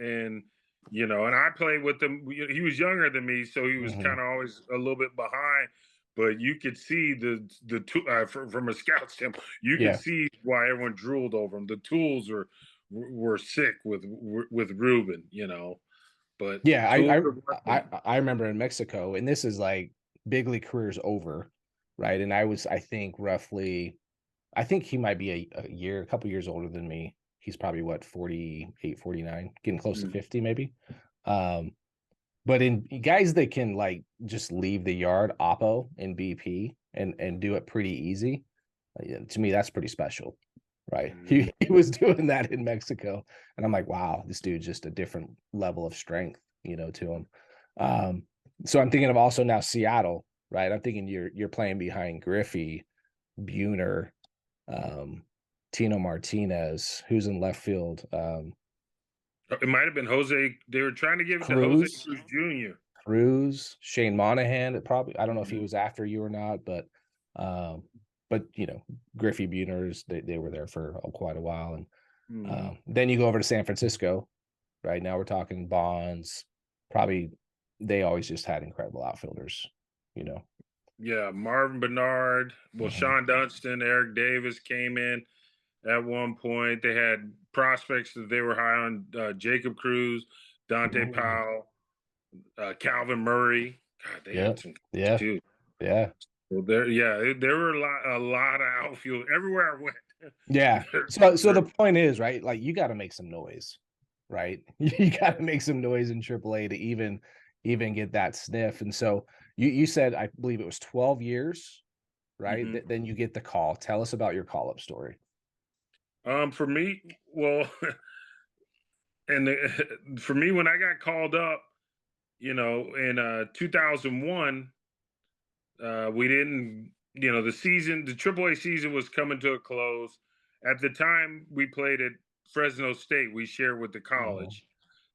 I played with him. He was younger than me, so he was Mhm. kind of always a little bit behind. But you could see from a scout standpoint, you could Yeah. see why everyone drooled over him. The tools were sick with Ruben, but Yeah. tools are I remember in Mexico, and this is like big league career's over, right? And I think roughly, I think he might be a couple years older than me. He's probably what, 48, 49, getting close to Mhm. 50 maybe. Um, but in guys that can like just leave the yard, Oppo and BP, and do it pretty easy, to me that's pretty special, right? Mhm. He was doing that in Mexico, and I'm like, wow, this dude's just a different level of strength, to him. So I'm thinking of also now Seattle, right? I'm thinking you're playing behind Griffey, Buhner, um, Tino Martinez, who's in left field, It might have been Jose. They were trying to give it to Jose Cruz, Cruz Jr. Cruz, Shane Monahan. It probably, I don't know if he Mhm. was after you or not, um, but Griffey, Buhners, they were there for quite a while, and Mhm. then you go over to San Francisco. Right now, we're talking Bonds. Probably, they always just had incredible outfielders. You know. Yeah, Marvin Bernard. Well, Mhm. Sean Dunston, Eric Davis came in at one point. They had prospects that they were high on: Jacob Cruz, Dante Powell, Calvin Murray. God, they Yeah, had some yeah, too. yeah, Well, there were a lot of outfield everywhere I went. yeah. there, So there, the point is, right? Like you got to make some noise, right? You got to make some noise in AAA to even get that sniff. And so you said, I believe it was 12 years, right? Mhm. Then you get the call. Tell us about your call up story. For me, well, and for me, when I got called up, in 2001, we didn't, the AAA season was coming to a close. At the time, we played at Fresno State. We shared with the Mhm. college.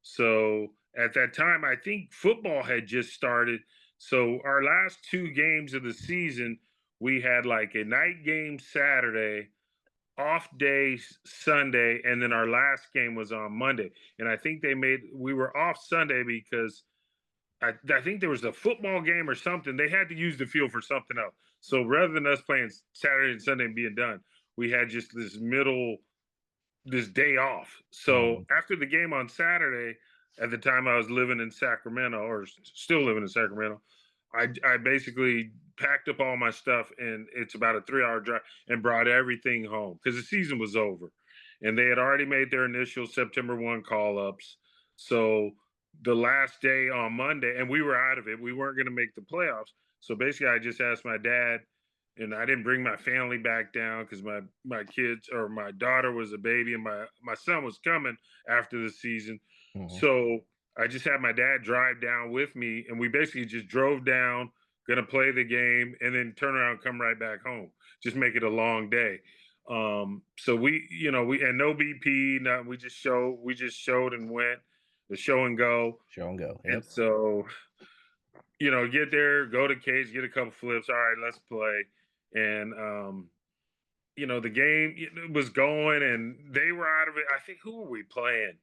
So at that time, I think football had just started. So our last two games of the season, we had like a night game Saturday, off day Sunday, and then our last game was on Monday. And I think we were off Sunday because I think there was a football game or something. They had to use the field for something else. So rather than us playing Saturday and Sunday and being done, we had just this day off. So Mhm. after the game on Saturday, at the time I was living in Sacramento, or still living in Sacramento, I basically packed up all my stuff, and it's about a 3 hour drive, and brought everything home because the season was over, and they had already made their initial September 1 call ups. So the last day on Monday, and we were out of it. We weren't going to make the playoffs. So basically, I just asked my dad, and I didn't bring my family back down because my kids, or my daughter was a baby, and my son was coming after the season. Mhm. So I just had my dad drive down with me, and we basically just drove down, gonna play the game, and then turn around and come right back home. Just make it a long day. So we and no BP, nothing. We just showed and went the show and go. Show and go. And Yep. so get there, go to cage, get a couple flips. All right, let's play. And the game was going, and they were out of it. I think, who were we playing?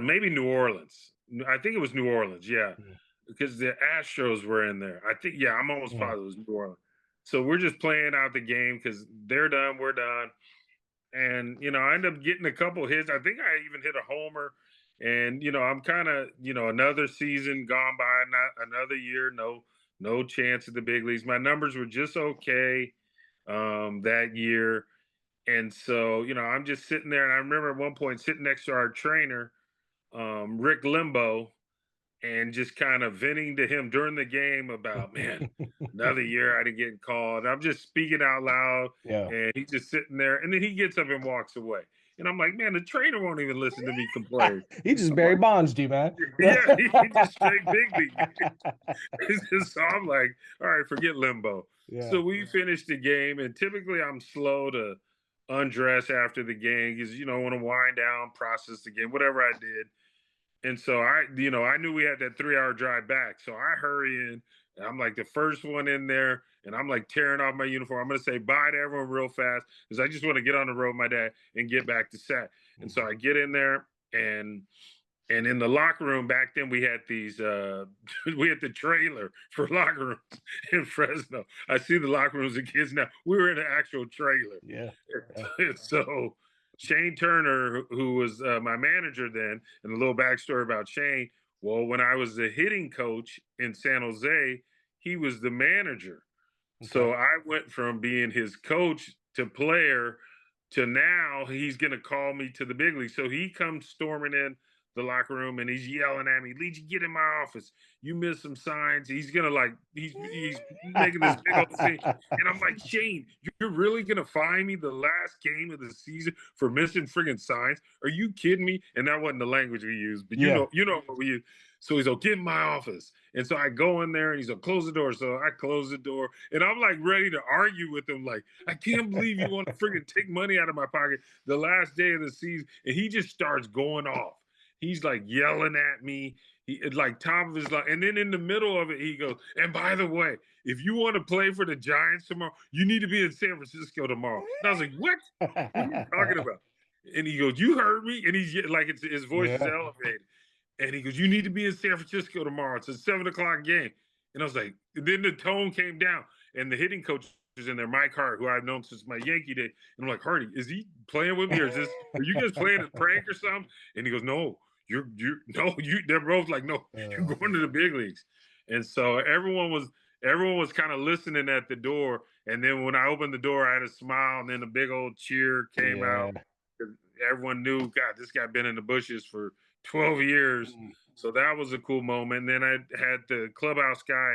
Maybe New Orleans. I think it was New Orleans. Yeah, Mhm. because the Astros were in there. I think. Yeah, I'm almost Mhm. positive it was New Orleans. So we're just playing out the game because they're done, we're done. And I end up getting a couple hits. I think I even hit a homer. And I'm kind of another season gone by, not another year, no chance at the big leagues. My numbers were just okay that year. And so I'm just sitting there, and I remember at one point sitting next to our trainer, Rick Limbo, and just kind of venting to him during the game about, man, another year I didn't get called. I'm just speaking out loud, Yeah. and he's just sitting there, and then he gets up and walks away. And I'm like, man, the trainer won't even listen to me complain. He just I'm Barry like, Bonds, you man. yeah, he just straight big league. So I'm like, all right, forget Limbo. Yeah. So we finished the game, and typically I'm slow to undress after the game because I want to wind down, process the game, whatever I did. And so I knew we had that 3 hour drive back. So I hurry in, and I'm like the first one in there, and I'm like tearing off my uniform. I'm gonna say bye to everyone real fast because I just want to get on the road with my dad and get back to set. And so Mhm. I get in there, and in the locker room back then, we had these we had the trailer for locker rooms in Fresno. I see the locker rooms of kids now. We were in an actual trailer. Yeah. Yeah. And so Shane Turner, who was my manager then, and a little backstory about Shane. Well, when I was the hitting coach in San Jose, he was the manager. Okay. So I went from being his coach to player to now he's going to call me to the big league. So he comes storming in the locker room, and he's yelling at me, Leach, get in my office. You missed some signs. He's gonna like he's making this big old scene. And I'm like, Shane, you're really gonna fine me the last game of the season for missing friggin' signs? Are you kidding me? And that wasn't the language we used, but Yeah. you know what we use. So he's like, get in my office. And so I go in there and he's like, close the door. So I close the door and I'm like ready to argue with him. Like, I can't believe you want to freaking take money out of my pocket the last day of the season. And he just starts going off. He's like yelling at me. He like top of his line. And then in the middle of it, he goes, and by the way, if you want to play for the Giants tomorrow, you need to be in San Francisco tomorrow. And I was like, what? What are you talking about? And he goes, you heard me? And he's like, his voice is Yeah. elevated. And he goes, you need to be in San Francisco tomorrow. It's a 7 o'clock game. And I was like, then the tone came down. And the hitting coach is in there, Mike Hart, who I've known since my Yankee day. And I'm like, Hardy, is he playing with me? Or are you guys playing a prank or something? And he goes, no, they're both like, no, you're going to the big leagues. And so everyone was kind of listening at the door. And then when I opened the door, I had a smile, and then a big old cheer came out. Everyone knew, God, this guy been in the bushes for 12 years. So that was a cool moment. And then I had the clubhouse guy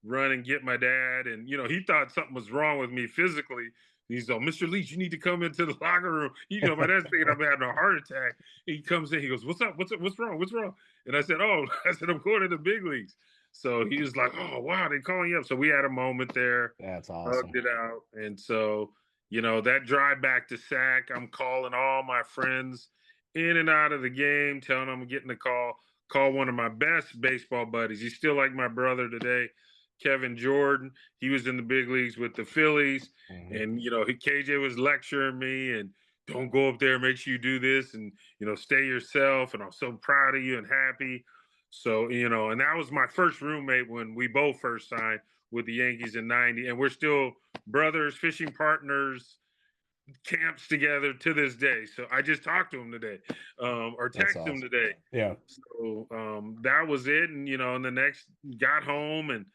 run and get my dad. And, he thought something was wrong with me physically. He's like, Mr. Leach, you need to come into the locker room. My dad's thinking I'm having a heart attack. He comes in, he goes, what's up? What's wrong? What's wrong? And I said, I'm going to the big leagues. So he was like, oh, wow, they're calling you up. So we had a moment there. That's awesome. Hugged it out. And so, that drive back to SAC, I'm calling all my friends in and out of the game, telling them I'm getting a call one of my best baseball buddies. He's still like my brother today, Kevin Jordan. He was in the big leagues with the Phillies. And, KJ was lecturing me and don't go up there, make sure you do this and, stay yourself. And I'm so proud of you and happy. So, and that was my first roommate when we both first signed with the Yankees in 90. And we're still brothers, fishing partners, camps together to this day. So I just talked to him today, or texted him today. Yeah. So that was it. And, and the next got home and,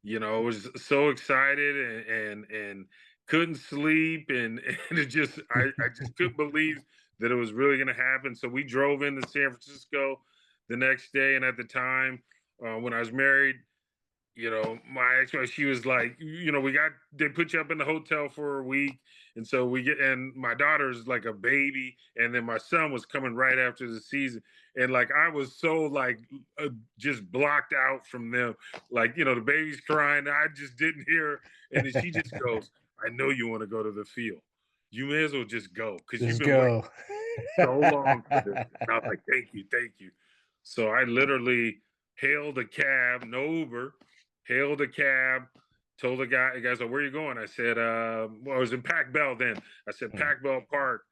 was so excited and couldn't sleep. And it just, I just couldn't believe that it was really going to happen. So we drove into San Francisco the next day. And at the time, when I was married, my ex-wife, she was like, they put you up in the hotel for a week. And so and my daughter's like a baby. And then my son was coming right after the season. And like, I was so like, just blocked out from them. Like, the baby's crying. I just didn't hear her. And then she just goes, I know you want to go to the field. You may as well just go. Cause you've been waiting so long for this. And I was like, thank you. So I literally hailed a cab, no Uber, hailed a cab, told the guys, where are you going? I said, I was in Pac Bell then. I said, Pac Bell Park.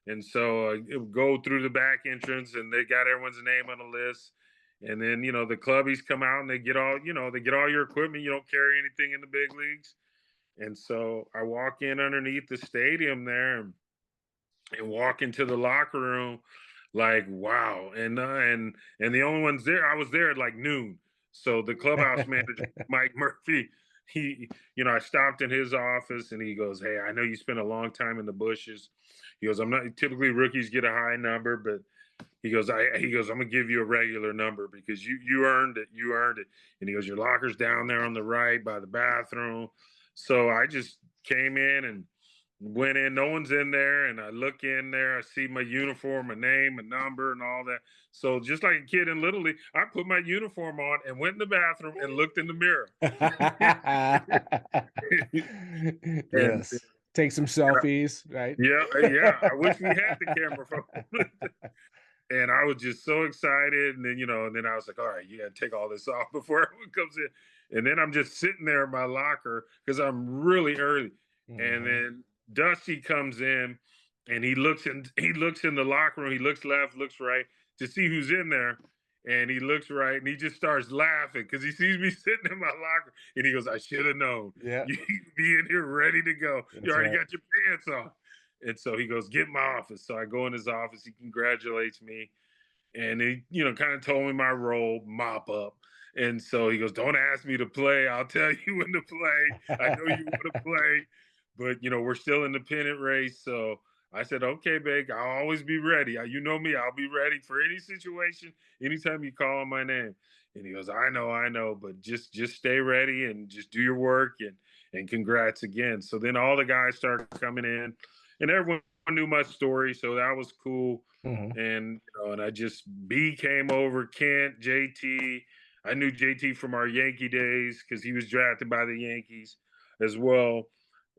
And so go through the back entrance and they got everyone's name on the list. And then, the clubbies come out and they get all your equipment. You don't carry anything in the big leagues. And so I walk in underneath the stadium there and walk into the locker room like, wow. And the only ones there, I was there at like noon. So the clubhouse manager, Mike Murphy, I stopped in his office and he goes, hey, I know you spent a long time in the bushes. He goes, I'm not typically rookies get a high number, but he goes, I'm gonna give you a regular number because you earned it. You earned it. And he goes, your locker's down there on the right by the bathroom. So I just came in and went in, no one's in there, and I look in there, I see my uniform, my name, my number, and all that. So just like a kid in Little League, I put my uniform on and went in the bathroom and looked in the mirror. Yes. Take some selfies, right? Yeah. I wish we had the camera phone. And I was just so excited. And then, and then I was like, all right, you got to take all this off before everyone comes in. And then I'm just sitting there in my locker because I'm really early. And then Dusty comes in and he looks in the locker room. He looks left, looks right to see who's in there. And he looks right and he just starts laughing because he sees me sitting in my locker. And he goes, I should have known. Yeah. You be in here ready to go. That's you already right. got your pants on. And so he goes, get in my office. So I go in his office. He congratulates me. And he, kind of told me my role, mop up. And so he goes, don't ask me to play. I'll tell you when to play. I know you want to play. But, we're still in the pennant race. So I said, okay, babe, I'll always be ready. You know me, I'll be ready for any situation, anytime you call my name. And he goes, I know, but just stay ready and just do your work and congrats again. So then all the guys started coming in and everyone knew my story. So that was cool. Mhm. And and I just B came over, Kent, JT. I knew JT from our Yankee days because he was drafted by the Yankees as well.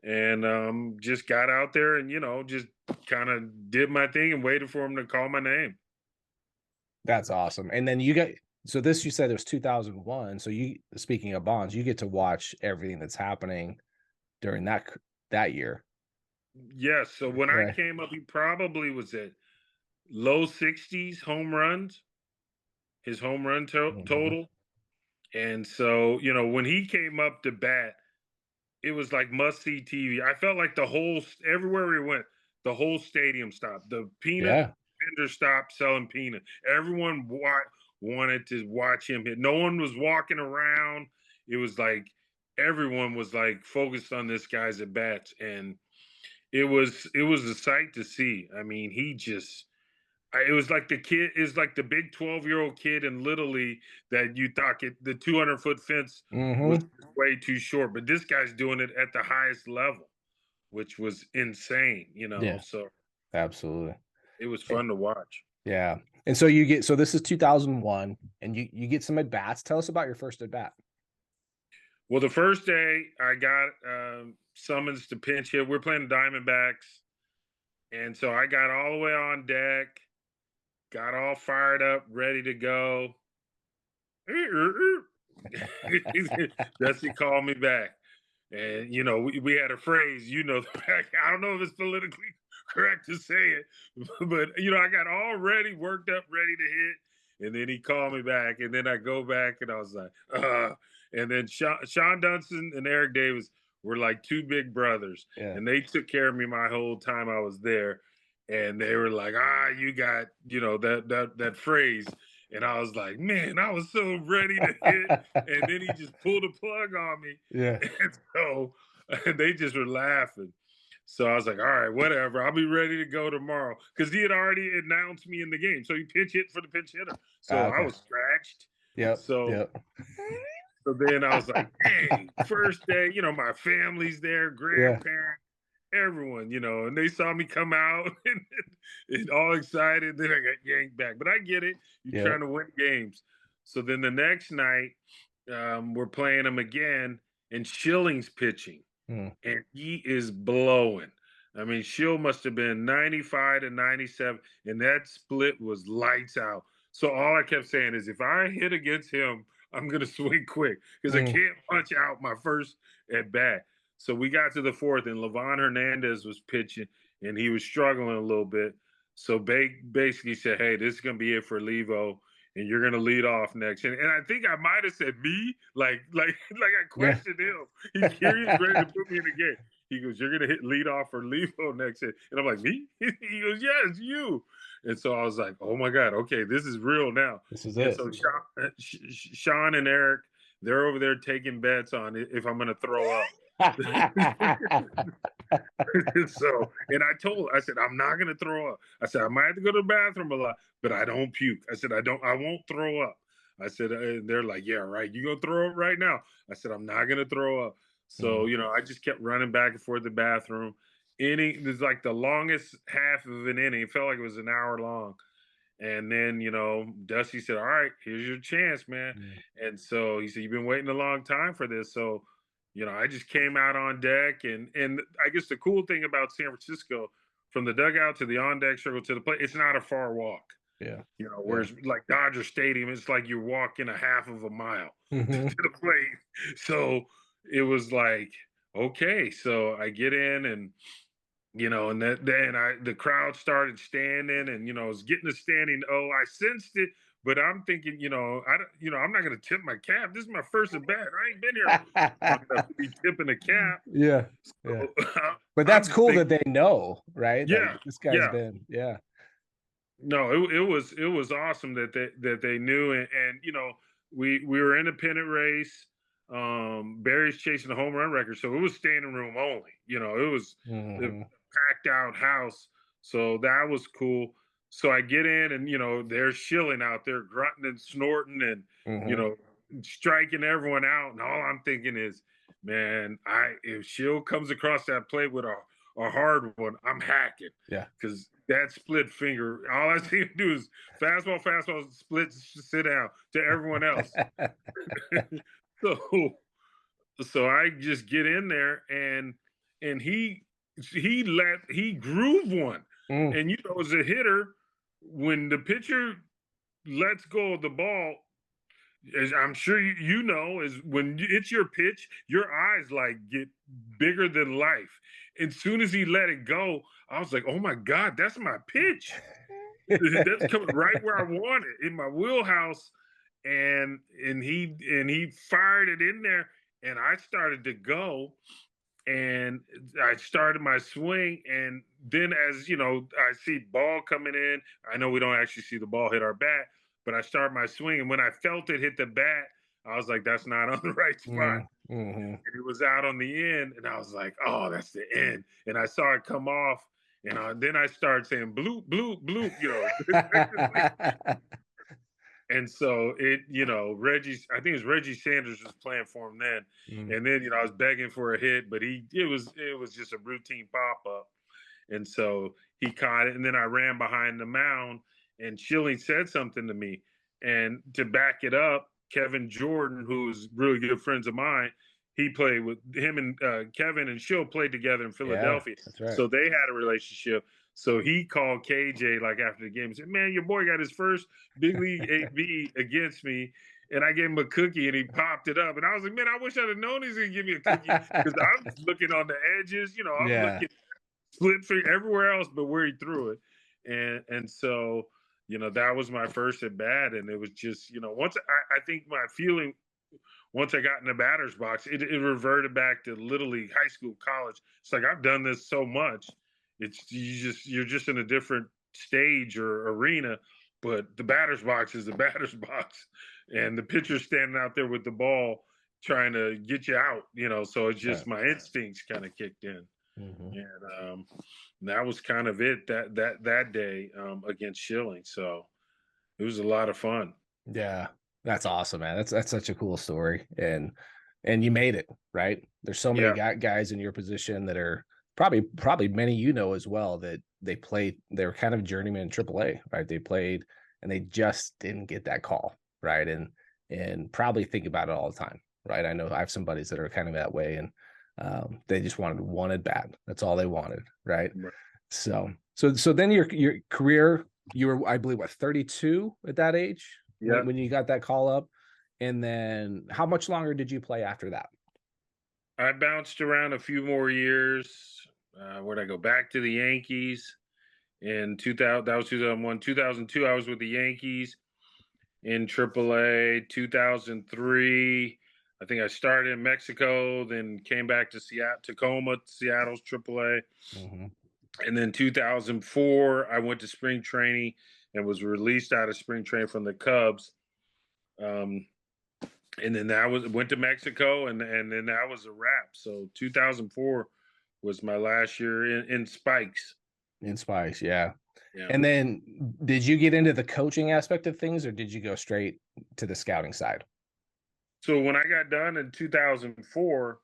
And just got out there and just kind of did my thing and waited for him to call my name. That's awesome. And then so this, you said it was 2001. So speaking of Bonds, you get to watch everything that's happening during that year, Yes. So when I right? came up, he probably was at low 60s home runs, his home run Mhm. total. And so, when he came up to bat, it was like must see TV. I felt like everywhere we went, the whole stadium stopped. The peanut Yeah. vendor stopped selling peanut. Everyone wanted to watch him hit. No one was walking around. It was like everyone was like focused on this guy's at bats, and it was a sight to see. I mean, it was like the kid is like the big 12-year-old kid in Little League that you thought the 200-foot fence was Hmm. way too short, but this guy's doing it at the highest level, which was insane. Yeah, So absolutely. it was Eh, fun to watch. Yeah. And so this is 2001 and you get some at bats. Tell us about your first at bat. Well, the first day I got summons to pinch hit. We're playing the Diamondbacks, and so I got all the way on deck, got all fired up, ready to go. Dusty called me back. And we had a phrase, I don't know if it's politically correct to say it, but I got all ready, worked up, ready to hit. And then he called me back. And then I go back and I was like, and then Sean Dunston and Eric Davis were like two big brothers. Yeah. And they took care of me my whole time I was there. And they were like, you got, that phrase. And I was like, man, I was so ready to hit. And then he just pulled a plug on me. Yeah. And so they just were laughing. So I was like, all right, whatever. I'll be ready to go tomorrow. Because he had already announced me in the game. So he pinch hit for the pinch hitter. So I Okay. was scratched. Yep. So Yep. so then I was like, dang, first day, my family's there, Yeah. grandparents, everyone, and they saw me come out and all excited. Then I got yanked back. But I get it. You're trying Yep. to win games. So then the next night, we're playing them again, and Schilling's pitching, Mm. and he is blowing. I mean, Schill must have been 95 to 97, and that split was lights out. So all I kept saying is, if I hit against him, I'm gonna swing quick because I Mm. can't punch out my first at bat. So we got to the fourth, and Levon Hernandez was pitching, and he was struggling a little bit. So basically said, "Hey, this is gonna be it for Levo, and you're gonna lead off next." And I think I might have said me, like I Yeah. questioned him. He was ready to put me in the game. He goes, "You're gonna hit lead off for Levo next hit," and I'm like, "Me?" He goes, "Yeah, it's you." And so I was like, "Oh my god, okay, this is real now." This is And it. so Sean and Eric, they're over there taking bets on if I'm gonna throw up. So, and I said, I'm not gonna throw up. I said, I might have to go to the bathroom a lot, but I don't puke. I said, I won't throw up. I said, and they're like, yeah, right. You gonna throw up right now? I said, I'm not gonna throw up. So, Mm. I just kept running back and forth to the bathroom. Inning, it was like the longest half of an inning. It felt like it was an hour long. And then, Dusty said, all right, here's your chance, man. Mm. And so he said, you've been waiting a long time for this. So, I just came out on deck. And I guess the cool thing about San Francisco, from the dugout to the on deck circle to the plate, it's not a far walk. Yeah. Yeah. Whereas like Dodger Stadium, it's like you're walking a half of a mile to Hmm. the plate. So it was like, okay. So I get in and and then the crowd started standing, and I was getting a standing O. I sensed it, but I'm thinking, I don't, I'm not going to tip my cap. This is my first at bat. I ain't been here long enough to be tipping a cap. Yeah. Yeah. So But I'm that's just cool thinking, that they know, right? Like yeah, this guy's yeah. been, yeah. No, it was awesome that they knew, and we were in a pennant race. Barry's chasing the home run record, so it was standing room only. It was a Hmm. packed out house. So that was cool. So I get in and, they're shilling out there, grunting and snorting and, you Hmm. know, striking everyone out. And all I'm thinking is, man, if Shield comes across that plate with a hard one, I'm hacking. Yeah. Because that split finger, all I see him do is fastball, fastball, split, sit down to everyone else. so so I just get in there and he groove one. Mm. And as a hitter, when the pitcher lets go of the ball, as I'm sure you know, is when it's your pitch, your eyes like get bigger than life. As soon as he let it go, I was like, "Oh my God, that's my pitch! That's coming right where I want it in my wheelhouse." And he fired it in there, and I started to go, and I started my swing, and then as I see ball coming in. I know we don't actually see the ball hit our bat, but I start my swing, and when I felt it hit the bat, I was like, "That's not on the right spot." Mm. Hmm. And it was out on the end, and I was like, "Oh, that's the end." And I saw it come off, and then I started saying, "Bloop, bloop, bloop," And so Reggie, I think it was Reggie Sanders was playing for him then. Mm. And then, I was begging for a hit, but it was just a routine pop up. And so he caught it. And then I ran behind the mound, and Schilling said something to me. And to back it up, Kevin Jordan, who's really good friends of mine, he played with him, and Kevin and Schill played together in Yeah, Philadelphia. that's right. So they had a relationship. So he called KJ like after the game and said, "Man, your boy got his first big league AB against me." And I gave him a cookie, and he popped it up. And I was like, "Man, I wish I'd have known he's gonna give me a cookie, because I'm looking on the edges. I'm Yeah. looking split finger everywhere else but where he threw it." And so, that was my first at bat. And it was just, once I think my feeling once I got in the batter's box, it reverted back to Little League, high school, college. It's like I've done this so much. You're just in a different stage or arena, but the batter's box is the batter's box, and the pitcher's standing out there with the ball trying to get you out. So it's Right. just my instincts kind of kicked in, Hmm. and that was kind of it that day against Schilling. So it was a lot of fun. Yeah, that's awesome, man. That's such a cool story, and you made it, right? There's so many Yeah, guys in your position that are probably many as well, that they were kind of journeyman in AAA, right? They played and they just didn't get that call, right? And probably think about it all the time, right? I know I have some buddies that are kind of that way, and they just wanted bad. That's all they wanted, right? right. So then your career, you were, I believe, what, 32 at that age Yeah. when you got that call up, and then how much longer did you play after that? I bounced around a few more years. Where'd I go? Back to the Yankees in 2000. That was 2001. 2002, I was with the Yankees in AAA. 2003, I think I started in Mexico, then came back to Seattle, Tacoma, Seattle's AAA. Hmm. And then 2004, I went to spring training and was released out of spring training from the Cubs. Um, and then went to Mexico, and then that was a wrap. So 2004 was my last year in Spikes. In Spice, yeah. Yeah. And then did you get into the coaching aspect of things, or did you go straight to the scouting side? So when I got done in 2004,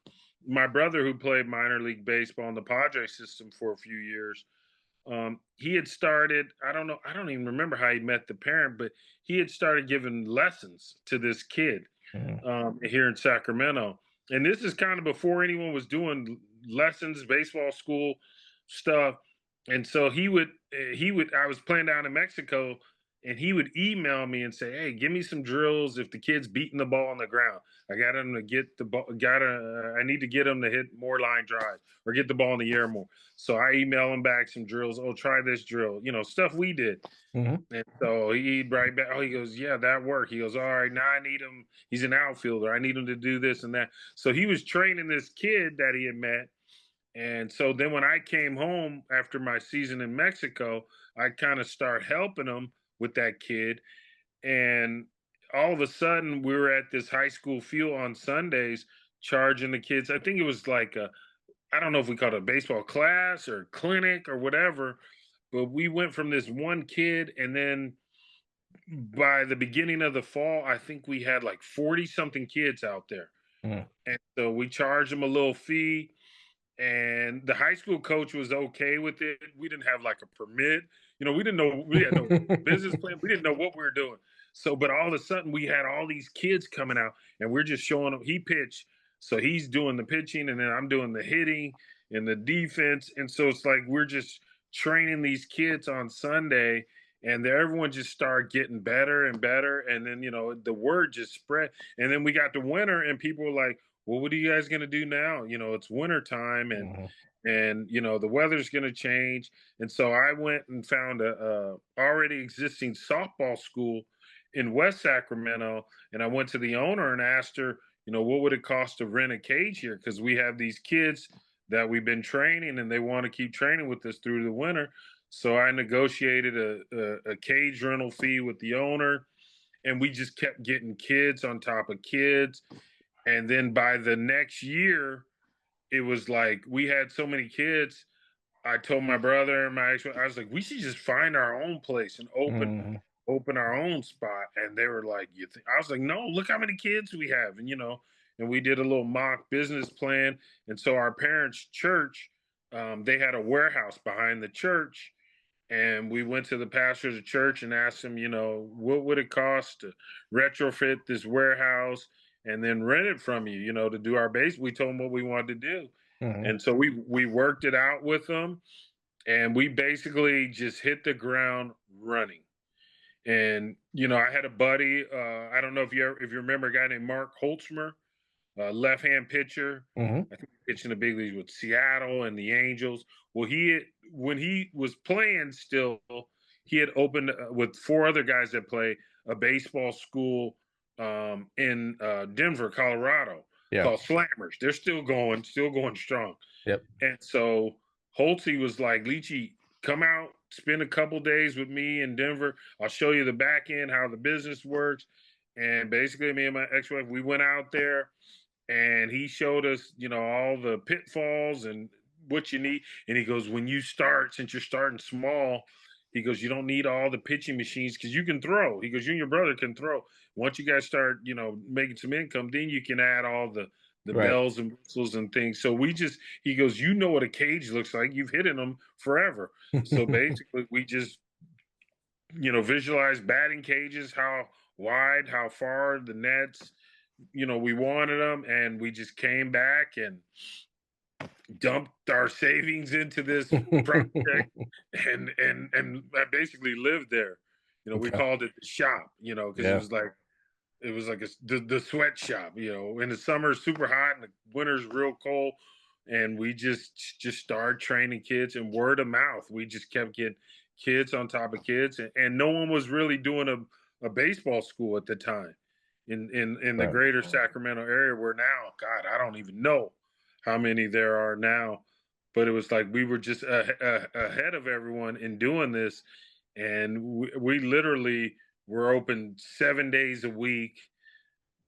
my brother, who played minor league baseball in the Padre system for a few years, he had started. I don't know. I don't even remember how he met the parent, but he had started giving lessons to this kid Mhm. here in Sacramento. And this is kind of before anyone was doing lessons, baseball school stuff. And so I was playing down in Mexico, and he would email me and say, "Hey, give me some drills if the kid's beating the ball on the ground. I got him to get the ball, I need to get him to hit more line drives or get the ball in the air more." So I email him back some drills. "Oh, try this drill," stuff we did. Mhm. And so he right back. Oh, he goes, "Yeah, that worked." He goes, "All right, now I need him. He's an outfielder. I need him to do this and that." So he was training this kid that he had met. And so then when I came home after my season in Mexico, I kind of start helping him with that kid. And all of a sudden, we were at this high school field on Sundays charging the kids. I think it was like I don't know if we called it a baseball class or clinic or whatever, but we went from this one kid, and then by the beginning of the fall, I think we had like 40 something kids out there. Mm. And so we charged them a little fee, and the high school coach was okay with it. We didn't have like a permit. We didn't know, we had no business plan. We didn't know what we were doing. So, but all of a sudden we had all these kids coming out, and we're just showing them. He pitched, so he's doing the pitching, and then I'm doing the hitting and the defense. And so it's like we're just training these kids on Sunday, and everyone just started getting better and better. And then, the word just spread. And then we got the winter, and people were like, well, what are you guys going to do now? It's winter time, and Mhm. the weather's going to change. And so I went and found a already existing softball school in West Sacramento, and I went to the owner and asked her, what would it cost to rent a cage here? Because we have these kids that we've been training, and they want to keep training with us through the winter. So I negotiated a cage rental fee with the owner, and we just kept getting kids on top of kids. And then by the next year, it was like we had so many kids. I told my brother and my ex, I was like, we should just find our own place and Mhm. open our own spot. And they were like, you think? I was like, no, look how many kids we have. And we did a little mock business plan. And so our parents' church, they had a warehouse behind the church, and we went to the pastor of the church and asked him, what would it cost to retrofit this warehouse and then rent it from you, to do our base. We told him what we wanted to do. Mhm. And so we worked it out with them, and we basically just hit the ground running. And I had a buddy, I don't know if you remember a guy named Mark Holtzmer, left-hand pitcher. Mhm. I think he pitched in the big leagues with Seattle and the Angels. Well, when he was playing still, he had opened with four other guys that play a baseball school in Denver, Colorado, Yeah. called Slammers. They're still going strong. Yep. And so Holtzy was like, Leachy, come out, spend a couple days with me in Denver. I'll show you the back end, how the business works. And basically, me and my ex-wife, we went out there, and he showed us, all the pitfalls and what you need. And he goes, when you start, since you're starting small, he goes, you don't need all the pitching machines because you can throw. He goes, you and your brother can throw. Once you guys start, making some income, then you can add all the Right. bells and whistles and things. So he goes, you know what a cage looks like. You've hit in them forever. So basically, we just, visualize batting cages, how wide, how far the nets, we wanted them, and we just came back and dumped our savings into this project, and I basically lived there. We Okay. called it the shop, because Yeah. it was like the sweatshop. In the summer super hot, and the winter's real cold, and we just started training kids, and word of mouth, we just kept getting kids on top of kids, and no one was really doing a baseball school at the time in the Right. greater Sacramento area, where now, God, I don't even know how many there are now. But it was like we were just ahead of everyone in doing this, and we literally were open 7 days a week,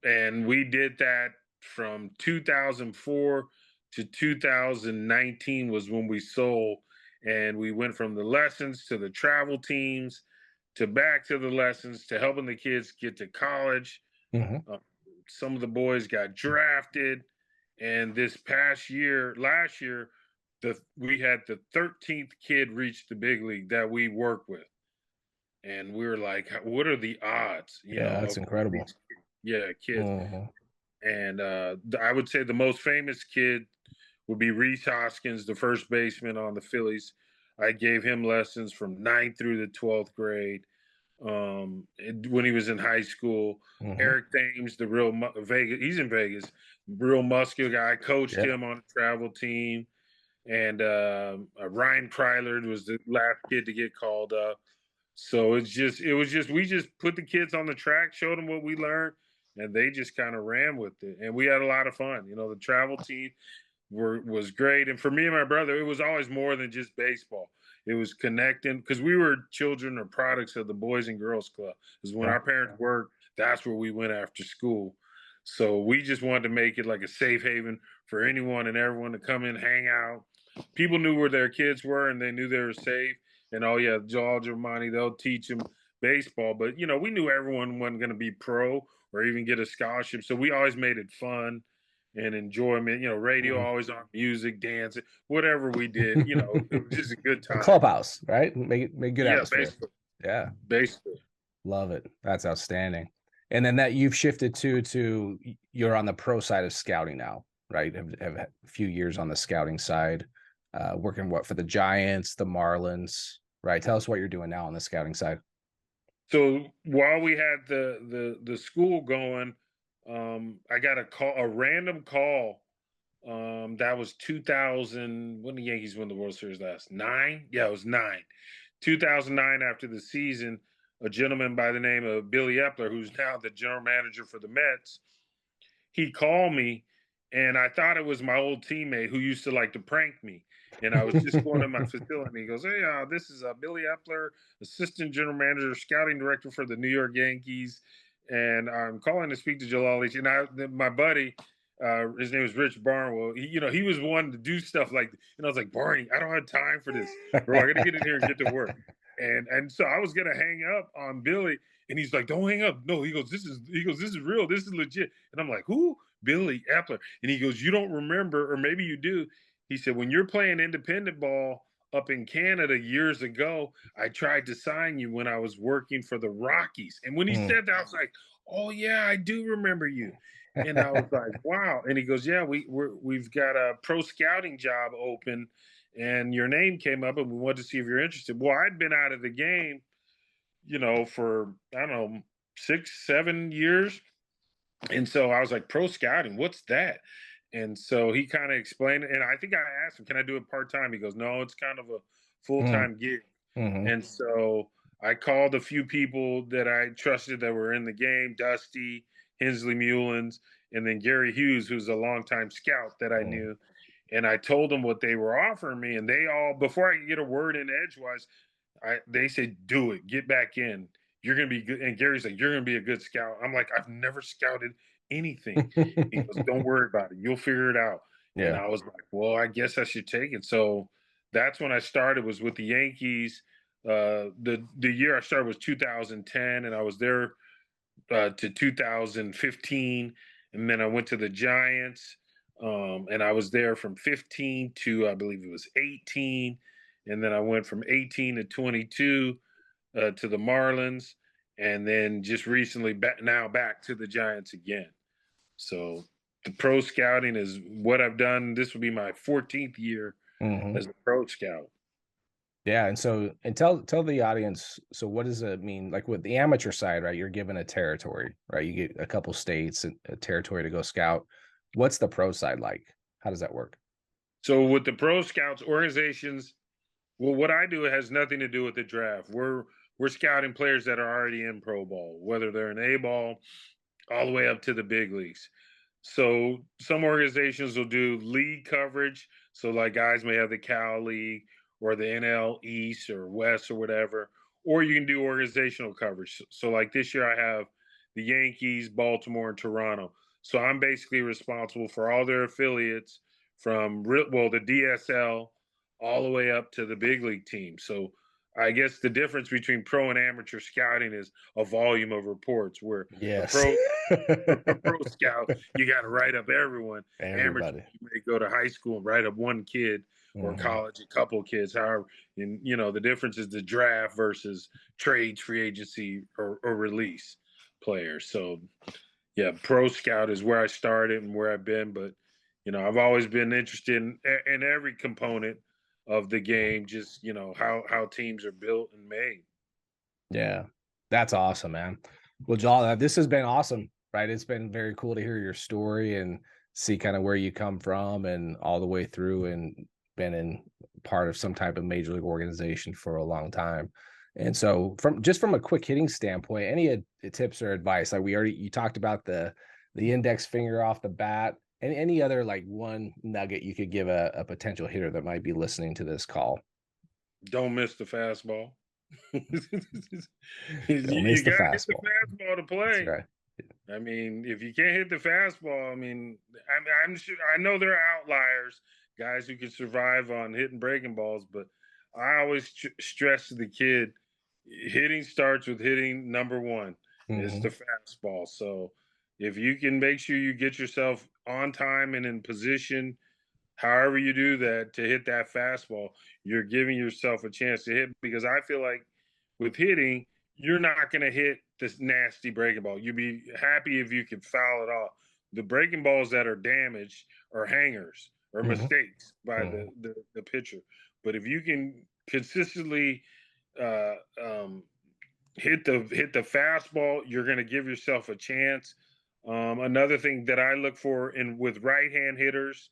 and we did that from 2004 to 2019 was when we sold. And we went from the lessons to the travel teams to back to the lessons to helping the kids get to college. Mhm. uh, some of the boys got drafted, and last year, we had the 13th kid reach the big league that we work with, and we were like, what are the odds, Yeah, that's of incredible. these kids? Mhm. And I would say the most famous kid would be Reese Hoskins, the first baseman on the Phillies. I gave him lessons from ninth through the 12th grade, when he was in high school. Mhm. Eric Thames, the real Vegas, he's in Vegas, real muscular guy. I coached Yeah. him on a travel team. And Ryan Kryler was the last kid to get called up. So we just put the kids on the track, showed them what we learned, and they just kind of ran with it. And we had a lot of fun. The travel team was great. And for me and my brother, it was always more than just baseball. It was connecting, because we were children or products of the Boys and Girls Club. Because when Yeah. our parents worked, that's where we went after school. So we just wanted to make it like a safe haven for anyone and everyone to come in, hang out. People knew where their kids were, and they knew they were safe. And oh yeah, Joel Germani, they'll teach him baseball. But we knew everyone wasn't going to be pro or even get a scholarship, so we always made it fun and enjoyment. Radio Mhm. always on, music, dancing, whatever we did. It was just a good The time. clubhouse, right? Make good Yeah, atmosphere. Yeah. basically. Love it. That's outstanding. And then that you've shifted to you're on the pro side of scouting now, right? Have had a few years on the scouting side, working for the Giants, the Marlins, right? Tell us what you're doing now on the scouting side. So while we had the school going, I got a random call. That was 2000 when the Yankees won the World Series last. 9? Yeah, it was 9. 2009, after the season, a gentleman by the name of Billy Epler, who's now the general manager for the Mets, he called me, and I thought it was my old teammate who used to like to prank me. And I was just going to my facility. He goes, "Hey, this is Billy Epler, assistant general manager, scouting director for the New York Yankees, and I'm calling to speak to Jalal Leach." And my buddy, his name is Rich Barnwell. He was one to do stuff like, and I was like, "Barney, I don't have time for this, bro. I got to get in here and get to work." And so I was gonna hang up on Billy, and he's like, "Don't hang up." No, This is real. This is legit." And I'm like, "Who?" Billy Epler. And he goes, "You don't remember, or maybe you do." He said, "When you're playing independent ball up in Canada years ago, I tried to sign you when I was working for the Rockies." And when he Mm. said that, I was like, "Oh yeah, I do remember you." And I was like, "Wow." And he goes, "Yeah, we've got a pro scouting job open, and your name came up, and we wanted to see if you're interested." Well, I'd been out of the game, for I don't know, 6, 7 years. And so I was like, "Pro scouting, what's that?" And so he kind of explained it. And I think I asked him, "Can I do it part time?" He goes, "No, it's kind of a full Mm. time gig." Hmm. And so I called a few people that I trusted that were in the game: Dusty, Hensley Mullins, and then Gary Hughes, who's a longtime scout that I Mm. knew. And I told them what they were offering me. And they all, before I could get a word in edgewise, they said, "Do it, get back in. You're gonna be good." And Gary's like, "You're gonna be a good scout." I'm like, "I've never scouted anything." He goes, "Don't worry about it. You'll figure it out." And Yeah. I was like, "Well, I guess I should take it." So that's when I started, was with the Yankees. The year I started was 2010, and I was there to 2015, and then I went to the Giants, and I was there from 15 to, I believe it was 18, and then I went from 18 to 22 to the Marlins, and then just recently back to the Giants again. So the pro scouting is what I've done. This will be my 14th year Hmm. as a pro scout. Yeah, and tell the audience. So, what does it mean? Like with the amateur side, right? You're given a territory, right? You get a couple states and a territory to go scout. What's the pro side like? How does that work? So with the pro scouts organizations, well, what I do has nothing to do with the draft. We're scouting players that are already in pro ball, whether they're in A ball, all the way up to the big leagues. So some organizations will do league coverage. So like guys may have the Cal League or the NL East or West or whatever, or you can do organizational coverage. So like this year I have the Yankees, Baltimore, and Toronto. So I'm basically responsible for all their affiliates from the DSL all the way up to the big league team. So I guess the difference between pro and amateur scouting is a volume of reports, where a Yes. pro a pro scout, you got to write up everyone. Amateur, Everybody. you may go to high school and write up one kid, or Hmm. college, a couple of kids. However, and the difference is the draft versus trades, free agency, or release players. So yeah, pro scout is where I started and where I've been. But I've always been interested in every component of the game. Just how teams are built and made. Yeah, that's awesome, man. Well, John, this has been awesome, right? It's been very cool to hear your story and see kind of where you come from and all the way through, and been in part of some type of major league organization for a long time. And so, from a quick hitting standpoint, any tips or advice? Like you talked about the index finger off the bat. Any other like one nugget you could give a potential hitter that might be listening to this call? Don't miss the fastball. Don't You miss the gotta hit the fastball. fastball to That's play. right. I mean, if you can't hit the fastball, I'm sure, I know there are outliers, guys who can survive on hitting breaking balls, but I always stress to the kid, hitting starts with hitting number one. It's Hmm. the fastball. So if you can make sure you get yourself on time and in position, however you do that to hit that fastball, you're giving yourself a chance to hit. Because I feel like with hitting, you're not going to hit this nasty breaking ball. You'd be happy if you could foul it off. The breaking balls that are damaged are hangers or Hmm. mistakes by Hmm. the pitcher. But if you can consistently uh, um, hit the fastball, you're going to give yourself a chance. Another thing that I look for in with right hand hitters,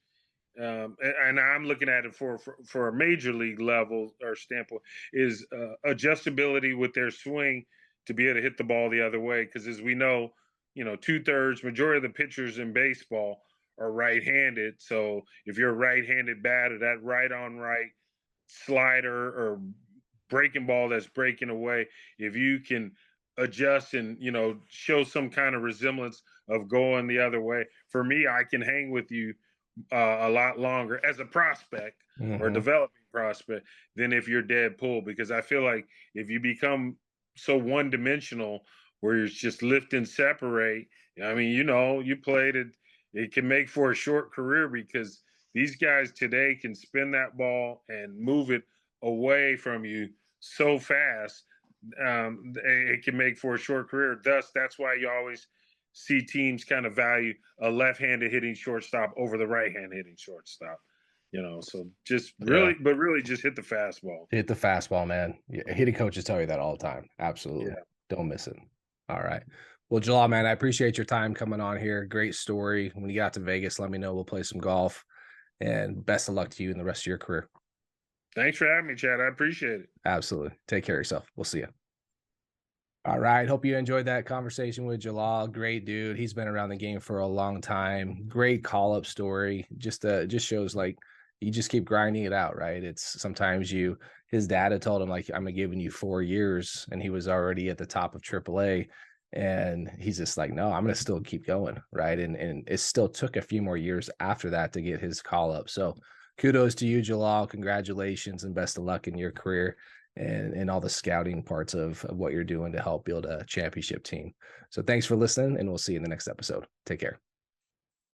and I'm looking at it for a major league level or standpoint, is adjustability with their swing to be able to hit the ball the other way. Because as we know, 2/3 majority of the pitchers in baseball are right-handed. So if you're a right-handed batter, that right on right slider or breaking ball that's breaking away, if you can adjust and show some kind of resemblance of going the other way, for me, I can hang with you a lot longer as a prospect or Hmm. developing prospect than if you're dead pull. Because I feel like if you become so one dimensional where you're just lift and separate, I mean, you played it, it can make for a short career because these guys today can spin that ball and move it away from you so fast. It can make for a short career. Thus, that's why you always see teams kind of value a left-handed hitting shortstop over the right-hand hitting shortstop. So just Yeah. really, but really just hit the fastball. Hit the fastball, man. Yeah, hitting coaches tell you that all the time. Absolutely. Yeah. Don't miss it. All right. Well, Jalal, man, I appreciate your time coming on here. Great story. When you get out to Vegas, let me know. We'll play some golf. And best of luck to you in the rest of your career. Thanks for having me, Chad. I appreciate it. Absolutely. Take care of yourself. We'll see you. All right. Hope you enjoyed that conversation with Jalal. Great dude. He's been around the game for a long time. Great call-up story. Just shows like you just keep grinding it out, right? It's sometimes his dad had told him like I'm giving you 4 years, and he was already at the top of AAA. And he's just like, no, I'm gonna still keep going, right? And it still took a few more years after that to get his call up. So kudos to you, Jalal. Congratulations and best of luck in your career and all the scouting parts of what you're doing to help build a championship team. So thanks for listening, and we'll see you in the next episode. Take care.